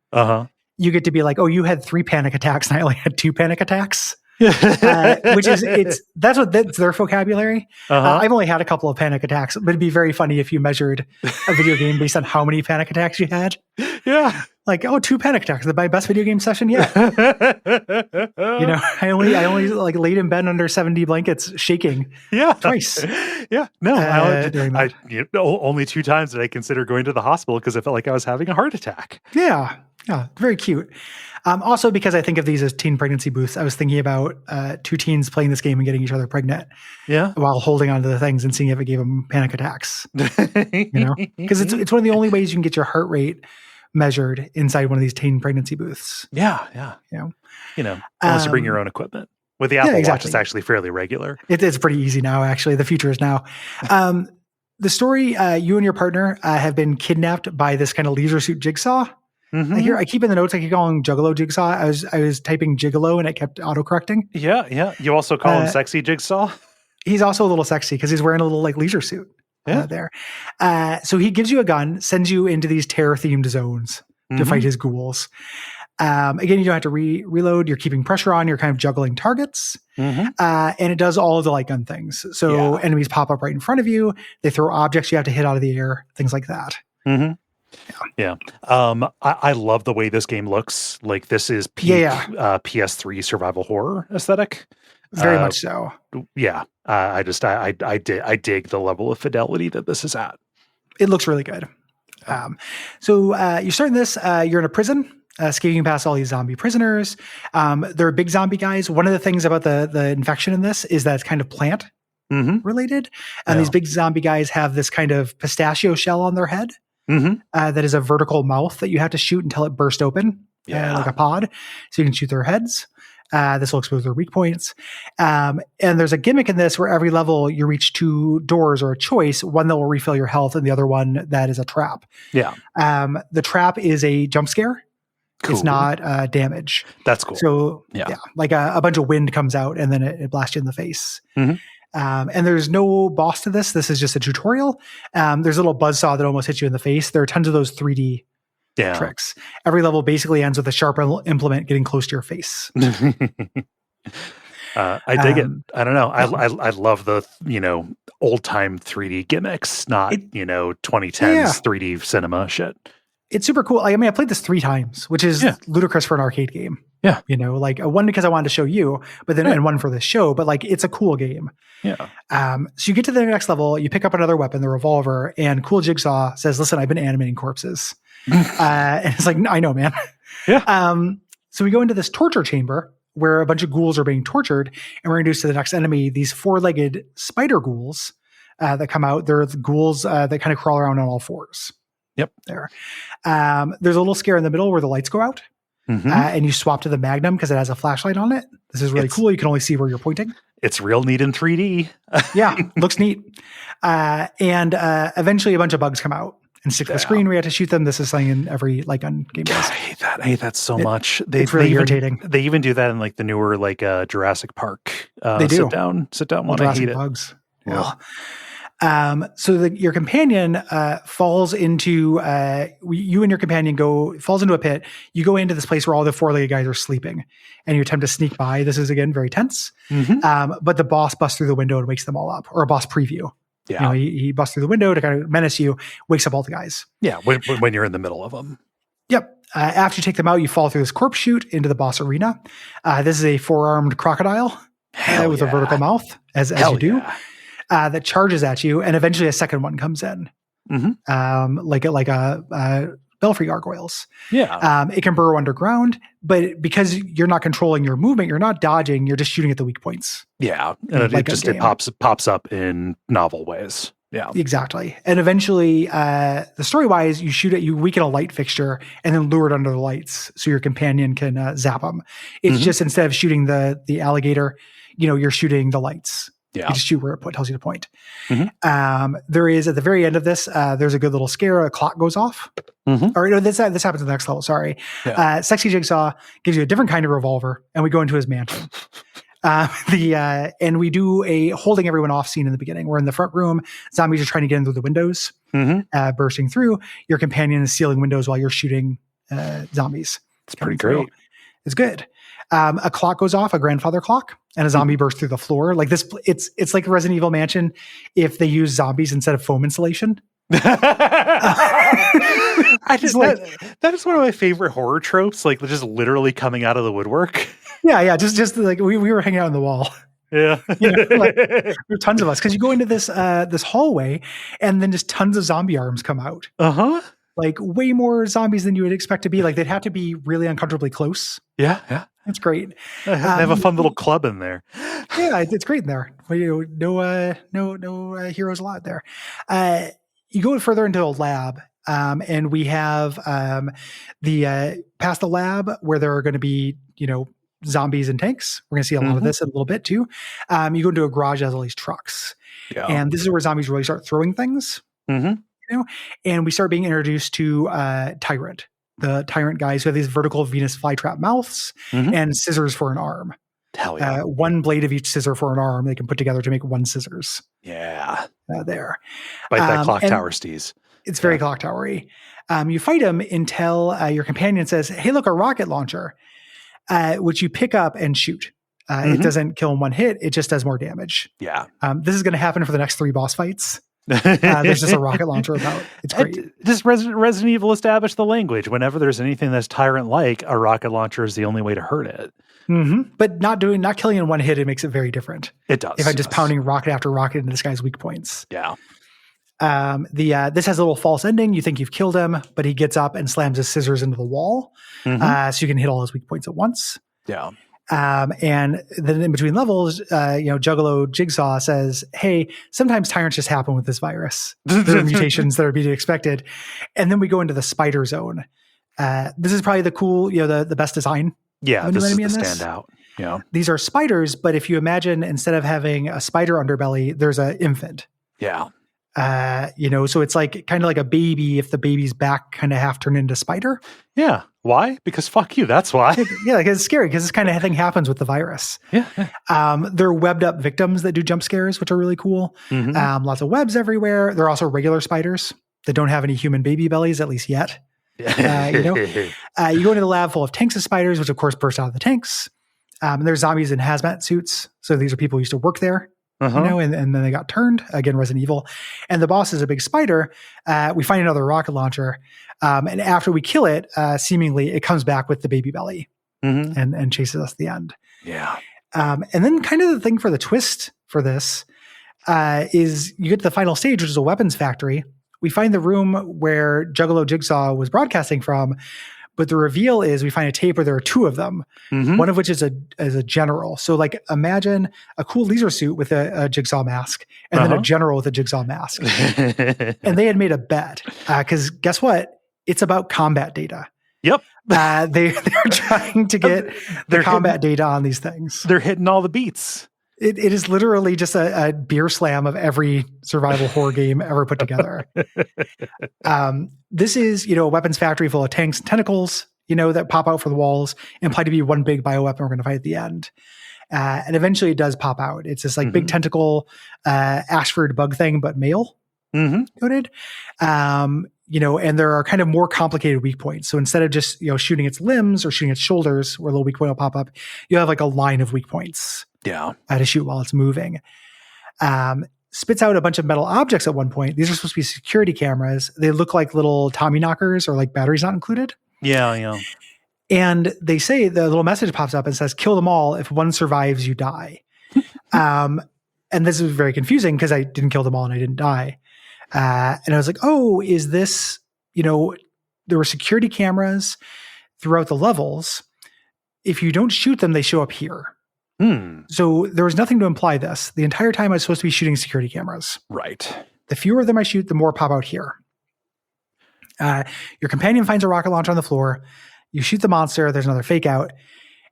you get to be like, oh, you had 3 panic attacks and I only had 2 panic attacks. That's their vocabulary. I've only had a couple of panic attacks, but it'd be very funny if you measured a video game based on how many panic attacks you had. Like, oh, 2 panic attacks. My best video game session yet. I only like laid in bed under 70 blankets shaking. Yeah. Twice. Yeah. No, only 2 times did I consider going to the hospital because I felt like I was having a heart attack. Yeah. Yeah. Very cute. Also, because I think of these as teen pregnancy booths, I was thinking about 2 teens playing this game and getting each other pregnant. Yeah. While holding onto the things and seeing if it gave them panic attacks. Because it's one of the only ways you can get your heart rate measured inside one of these teen pregnancy booths. Yeah. Unless you bring your own equipment. With the Apple Watch, it's actually fairly regular. It's pretty easy now, actually. The future is now. The story, you and your partner have been kidnapped by this kind of leisure suit jigsaw. Mm-hmm. I keep in the notes, I keep calling Juggalo Jigsaw. I was typing Gigolo and it kept autocorrecting. Yeah. You also call him Sexy Jigsaw? He's also a little sexy because he's wearing a little like leisure suit there. So he gives you a gun, sends you into these terror-themed zones to fight his ghouls. Again, you don't have to reload. You're keeping pressure on. You're kind of juggling targets. And it does all of the light gun things. So enemies pop up right in front of you. They throw objects you have to hit out of the air, things like that. Yeah. I love the way this game looks. Like this is peak PS3 survival horror aesthetic. Very much so. Yeah. I dig the level of fidelity that this is at. It looks really good. So you're starting this, you're in a prison, escaping past all these zombie prisoners. They're big zombie guys. One of the things about the infection in this is that it's kind of plant related. And these big zombie guys have this kind of pistachio shell on their head. That is a vertical mouth that you have to shoot until it bursts open, like a pod, so you can shoot their heads. This will expose their weak points. And there's a gimmick in this where every level you reach 2 doors or a choice, one that will refill your health and the other one that is a trap. Yeah. The trap is a jump scare. Cool. It's not damage. That's cool. So like a bunch of wind comes out and then it blasts you in the face. And there's no boss to this. This is just a tutorial. There's a little buzzsaw that almost hits you in the face. There are tons of those 3D tricks. Every level basically ends with a sharp implement getting close to your face. I dig it. I don't know. I love the, old time 3D gimmicks, not, 2010s 3D cinema shit. It's super cool. I played this 3 times, which is ludicrous for an arcade game. Yeah. Like one because I wanted to show you, but then and one for this show, but like it's a cool game. Yeah. So you get to the next level, you pick up another weapon, the revolver, and Cool Jigsaw says, "Listen, I've been animating corpses." And it's like, I know, man. Yeah. So we go into this torture chamber where a bunch of ghouls are being tortured, and we're introduced to the next enemy, these 4-legged spider ghouls that come out. They're the ghouls that kind of crawl around on all 4s. Yep. There. There's a little scare in the middle where the lights go out. And you swap to the Magnum because it has a flashlight on it. This is really cool. You can only see where you're pointing. It's real neat in 3D. Yeah, looks neat. And eventually a bunch of bugs come out and stick to the screen. We have to shoot them. This is something in every light gun game. I hate that so much. It's really irritating. They even do that in like the newer Jurassic Park. They do. Sit down one. Jurassic I hate bugs. It. Yeah. So your companion falls into you and your companion falls into a pit. You go into this place where all the 4-legged guys are sleeping, and you attempt to sneak by. This is again very tense. But the boss busts through the window and wakes them all up, or a boss preview. Yeah, he busts through the window to kind of menace you, wakes up all the guys. Yeah, when you're in the middle of them. Yep. After you take them out, you fall through this corpse chute into the boss arena. This is a 4-armed crocodile with a vertical mouth, as you do. That charges at you, and eventually a second one comes in, like a belfry gargoyles. Yeah, it can burrow underground, but because you're not controlling your movement, you're not dodging. You're just shooting at the weak points. Yeah, and it pops up in novel ways. Yeah, exactly. And eventually, the story wise, you weaken a light fixture and then lure it under the lights so your companion can zap them. It's just instead of shooting the alligator, you're shooting the lights. Yeah. You just shoot where it tells you to point. There is, at the very end of this, there's a good little scare. A clock goes off. Or no, this happens in the next level, sorry. Yeah. Sexy Jigsaw gives you a different kind of revolver, and we go into his mansion. And we do a holding everyone off scene in the beginning. We're in the front room. Zombies are trying to get in through the windows, bursting through. Your companion is sealing windows while you're shooting zombies. It's pretty great. It's good. A clock goes off, a grandfather clock, and a zombie bursts through the floor. Like this, it's like a Resident Evil Mansion if they use zombies instead of foam insulation. I That is one of my favorite horror tropes, like just literally coming out of the woodwork. Yeah. Just like we were hanging out on the wall. Yeah. Like, there are tons of us because you go into this hallway and then just tons of zombie arms come out. Like way more zombies than you would expect to be. Like they'd have to be really uncomfortably close. Yeah. It's great. They have a fun little club in there. Yeah, it's great in there. No heroes allowed there. You go further into a lab, and we have the past the lab where there are going to be zombies and tanks. We're going to see a lot of this in a little bit too. You go into a garage that has all these trucks, and this is where zombies really start throwing things. And we start being introduced to Tyrant. The Tyrant guys who have these vertical Venus flytrap mouths and scissors for an arm. Hell yeah. One blade of each scissor for an arm they can put together to make one scissors. Yeah. There. Like that clock tower steez. It's very clock towery. You fight him until your companion says, hey, look, a rocket launcher, which you pick up and shoot. It doesn't kill in one hit. It just does more damage. Yeah. This is going to happen for the next 3 boss fights. There's just a rocket launcher about. It's great. Just Resident Evil established the language. Whenever there's anything that's Tyrant-like, a rocket launcher is the only way to hurt it. But not killing in one hit, it makes it very different. It does. If I'm just pounding rocket after rocket into this guy's weak points. Yeah. This has a little false ending. You think you've killed him, but he gets up and slams his scissors into the wall, so you can hit all his weak points at once. Yeah. And then in between levels, Juggalo Jigsaw says, hey, sometimes tyrants just happen with this virus. There are mutations that are being expected. And then we go into the spider zone. This is probably the cool, the best design. Yeah, this is the standout. Yeah. These are spiders, but if you imagine instead of having a spider underbelly, there's an infant. Yeah. So it's like kind of like a baby if the baby's back kind of half turned into spider. Yeah. Why? Because fuck you. That's why. Yeah, like it's scary because this kind of thing happens with the virus. Yeah. They're webbed up victims that do jump scares, which are really cool. Lots of webs everywhere. They're also regular spiders that don't have any human baby bellies, at least yet. You go into the lab full of tanks of spiders, which of course burst out of the tanks. And there's zombies in hazmat suits. So these are people who used to work there. And then they got turned, again, Resident Evil. And the boss is a big spider. We find another rocket launcher. And after we kill it, seemingly it comes back with the baby belly and chases us to the end. Yeah. And then kind of the thing for the twist for this is you get to the final stage, which is a weapons factory. We find the room where Juggalo Jigsaw was broadcasting from. But the reveal is we find a tape where there are 2 of them, one of which is a general. So like imagine a cool laser suit with a jigsaw mask and then a general with a jigsaw mask. And they had made a bet because guess what? It's about combat data. Yep. They're trying to get the combat data on these things. They're hitting all the beats. It is literally just a beer slam of every survival horror game ever put together. This is, a weapons factory full of tanks and tentacles, that pop out from the walls, imply to be one big bioweapon we're going to fight at the end. And eventually it does pop out. It's this like big tentacle Ashford bug thing, but male coded. And there are kind of more complicated weak points. So instead of just, shooting its limbs or shooting its shoulders where a little weak point will pop up, you have like a line of weak points. Yeah. To shoot while it's moving. Spits out a bunch of metal objects at one point. These are supposed to be security cameras. They look like little Tommy knockers or like batteries not included. Yeah. And they say the little message pops up and says, kill them all. If one survives, you die. And this is very confusing because I didn't kill them all and I didn't die. And I was like, oh, is this, there were security cameras throughout the levels. If you don't shoot them, they show up here. So there was nothing to imply this. The entire time I was supposed to be shooting security cameras. Right. The fewer of them I shoot, the more pop out here. Your companion finds a rocket launcher on the floor. You shoot the monster. There's another fake out.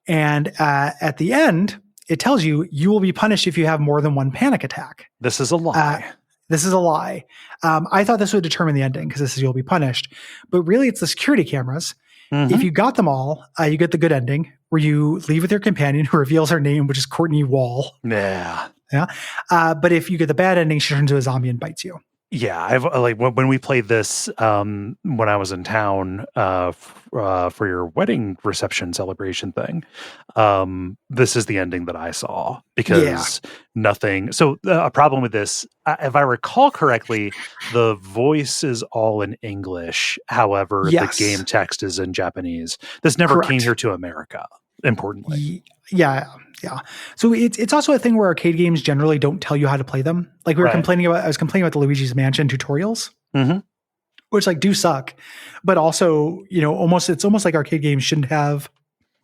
And at the end, it tells you will be punished if you have more than one panic attack. This is a lie. This is a lie. I thought this would determine the ending because this is you'll be punished. But really, it's the security cameras. If you got them all, you get the good ending where you leave with your companion who reveals her name, which is Courtney Wall. Yeah. But if you get the bad ending, she turns into a zombie and bites you. Yeah, I've like when we played this when I was in town for your wedding reception celebration thing. This is the ending that I saw Yeah. because nothing. So a problem with this, if I recall correctly, the voice is all in English. However, the game Yes. text is in Japanese. This never came Correct. here to America. Importantly, Yeah. Yeah. So it's also a thing where arcade games generally don't tell you how to play them. Like right? I was complaining about the Luigi's Mansion tutorials, Mm-hmm. which like do suck, but also, it's almost like arcade games shouldn't have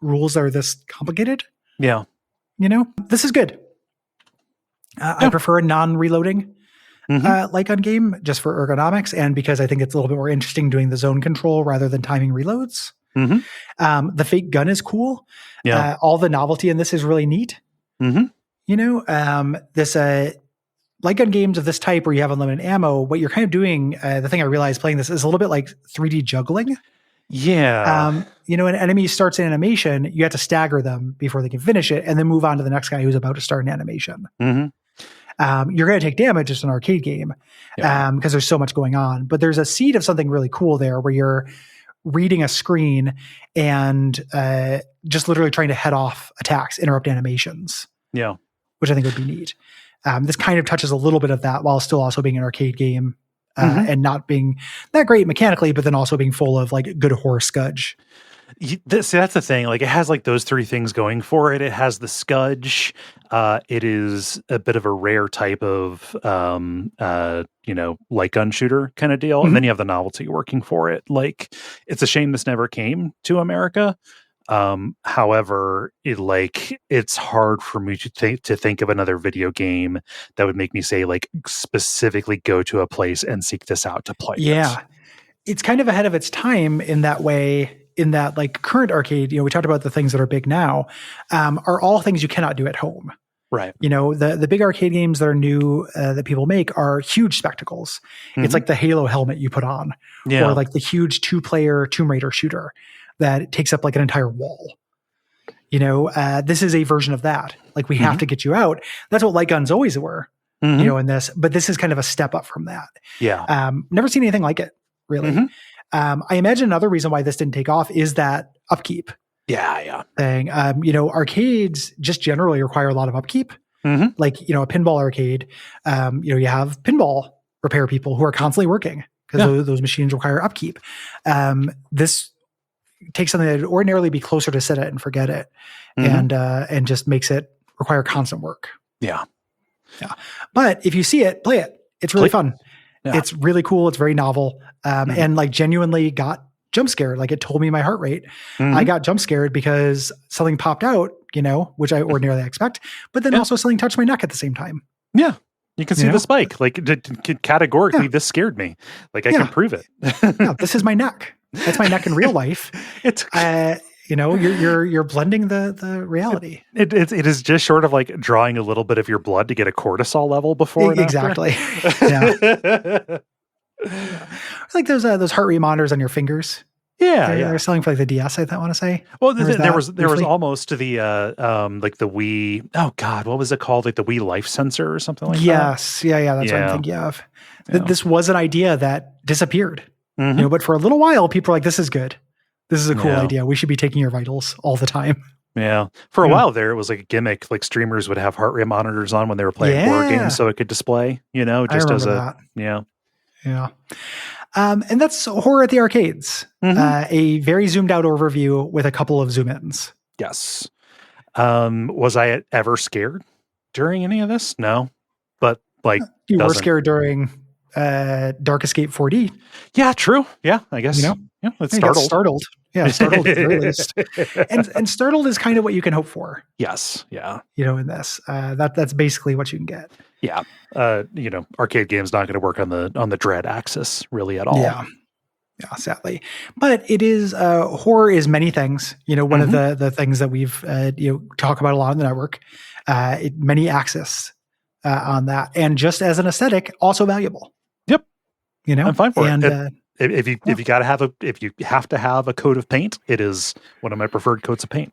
rules that are this complicated. Yeah. This is good. I prefer a non-reloading like on game just for ergonomics and because I think it's a little bit more interesting doing the zone control rather than timing reloads. The fake gun is cool. Yeah. All the novelty in this is really neat. This light gun games of this type where you have unlimited ammo, what you're kind of doing, the thing I realized playing this is a little bit like 3D juggling. Yeah. An enemy starts an animation, you have to stagger them before they can finish it and then move on to the next guy who's about to start an animation. You're going to take damage. It's an arcade game because there's so much going on. But there's a seed of something really cool there where you're reading a screen and just literally trying to head off attacks, interrupt animations. Yeah. Which I think would be neat. This kind of touches a little bit of that while still also being an arcade game and not being that great mechanically, but then also being full of like good horror scudge. That's the thing. Like it has like those three things going for it. It has the scudge. It is a bit of a rare type of, light gun shooter kind of deal. And then you have the novelty working for it. Like it's a shame this never came to America. However, it's hard for me to think of another video game that would make me say like specifically go to a place and seek this out to play. Yeah. It's kind of ahead of its time in that way, in that like current arcade, we talked about the things that are big now, are all things you cannot do at home. Right. The big arcade games that are new that people make are huge spectacles. It's like the Halo helmet you put on or like the huge 2-player Tomb Raider shooter that takes up like an entire wall. This is a version of that. Like we have to get you out. That's what light guns always were, in this, but this is kind of a step up from that. Yeah. Never seen anything like it really. I imagine another reason why this didn't take off is that upkeep. Yeah. Thing. Arcades just generally require a lot of upkeep. Like, a pinball arcade, you have pinball repair people who are constantly working because those machines require upkeep. This takes something that would ordinarily be closer to set it and forget it and just makes it require constant work. Yeah. But if you see it, play it. It's really fun. Yeah. It's really cool. It's very novel. And like genuinely got jump scared. Like it told me my heart rate. I got jump scared because something popped out, which I ordinarily expect, but then also something touched my neck at the same time. Yeah. You can see the spike. Like categorically, this scared me. Like I can prove it. This is my neck. That's my neck in real life. It's, you're blending the reality. It is just short of like drawing a little bit of your blood to get a cortisol level before. Exactly. Like those heart rate monitors on your fingers. They're selling for like the DS. I want to say. Well, there was almost the like the Wii. Oh God, what was it called? Like the Wii Life Sensor or something like that. Yes, that's what I'm thinking of. This was an idea that disappeared. But for a little while, people were like, "This is good. This is a cool idea. We should be taking your vitals all the time." Yeah. For a while there, it was like a gimmick. Like streamers would have heart rate monitors on when they were playing board games, so it could display. Just as a Yeah. And that's horror at the arcades. A very zoomed out overview with a couple of zoom ins. Yes. Was I ever scared during any of this? No. But like you were scared during Dark Escape 4D. Yeah, true. Yeah, I guess. It's startled. Yeah, startled at the very least. And startled is kind of what you can hope for. Yes. Yeah. In this. That's basically what you can get. Yeah. Arcade games not going to work on the dread axis really at all. Yeah, sadly. But it is horror is many things. One of the things that we've talk about a lot on the network. Many axis on that, and just as an aesthetic, also valuable. Yep. I'm fine for it. If you have to have a coat of paint, it is one of my preferred coats of paint.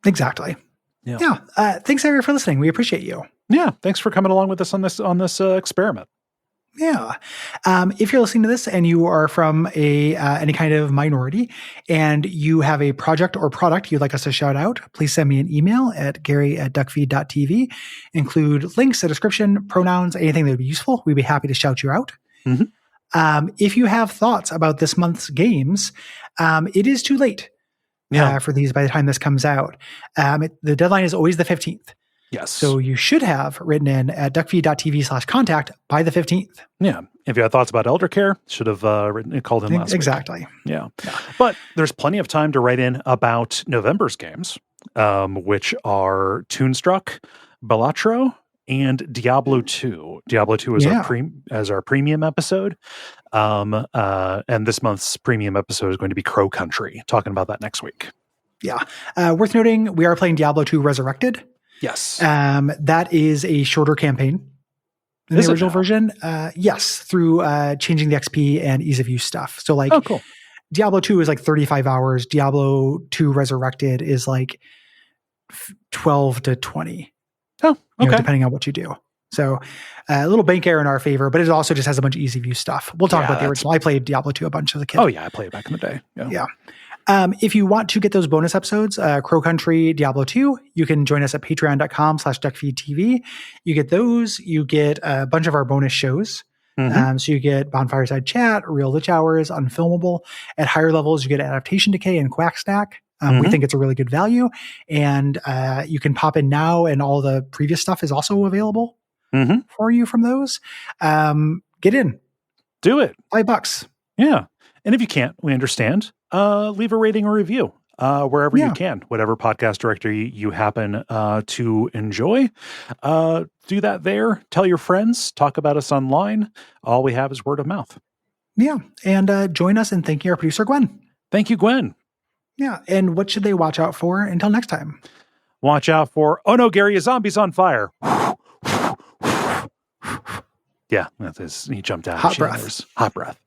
Exactly. Yeah. Thanks everyone for listening. We appreciate you. Yeah. Thanks for coming along with us on this experiment. Yeah. If you're listening to this and you are from any kind of minority and you have a project or product you'd like us to shout out, please send me an email at gary@duckfeed.tv. Include links, a description, pronouns, anything that would be useful. We'd be happy to shout you out. If you have thoughts about this month's games, it is too late for these by the time this comes out. The deadline is always the 15th. Yes. So you should have written in at duckfeed.tv/contact by the 15th. Yeah. If you had thoughts about eldercare, should have called in last week. Exactly. Yeah. But there's plenty of time to write in about November's games, which are Toonstruck, Balatro, and Diablo 2. Diablo 2 is our premium episode. And this month's premium episode is going to be Crow Country, talking about that next week. Yeah. Worth noting, we are playing Diablo 2 Resurrected. Yes. That is a shorter campaign than the original version. Yes, through changing the XP and ease of use stuff. So like, cool. Diablo 2 is like 35 hours. Diablo 2 Resurrected is like 12 to 20. Oh, okay. Depending on what you do. So a little bank error in our favor, but it also just has a bunch of ease of use stuff. We'll talk about the original. I played Diablo 2 a bunch as a kid. Oh yeah, I played it back in the day. Yeah. If you want to get those bonus episodes, Crow Country, Diablo 2, you can join us at patreon.com/duckfeedtv. You get those. You get a bunch of our bonus shows. So you get Bonfireside Chat, Real Lich Hours, Unfilmable. At higher levels, you get Adaptation Decay and Quack Stack. We think it's a really good value. And you can pop in now, and all the previous stuff is also available for you from those. Get in. Do it. $5. Yeah. And if you can't, we understand. Leave a rating or review wherever you can, whatever podcast directory you happen to enjoy. Do that there. Tell your friends. Talk about us online. All we have is word of mouth. Yeah. And join us in thanking our producer, Gwen. Thank you, Gwen. Yeah. And what should they watch out for until next time? Watch out for, oh no, Gary, a zombie's on fire. Yeah, he jumped out. Hot breath. Hot breath.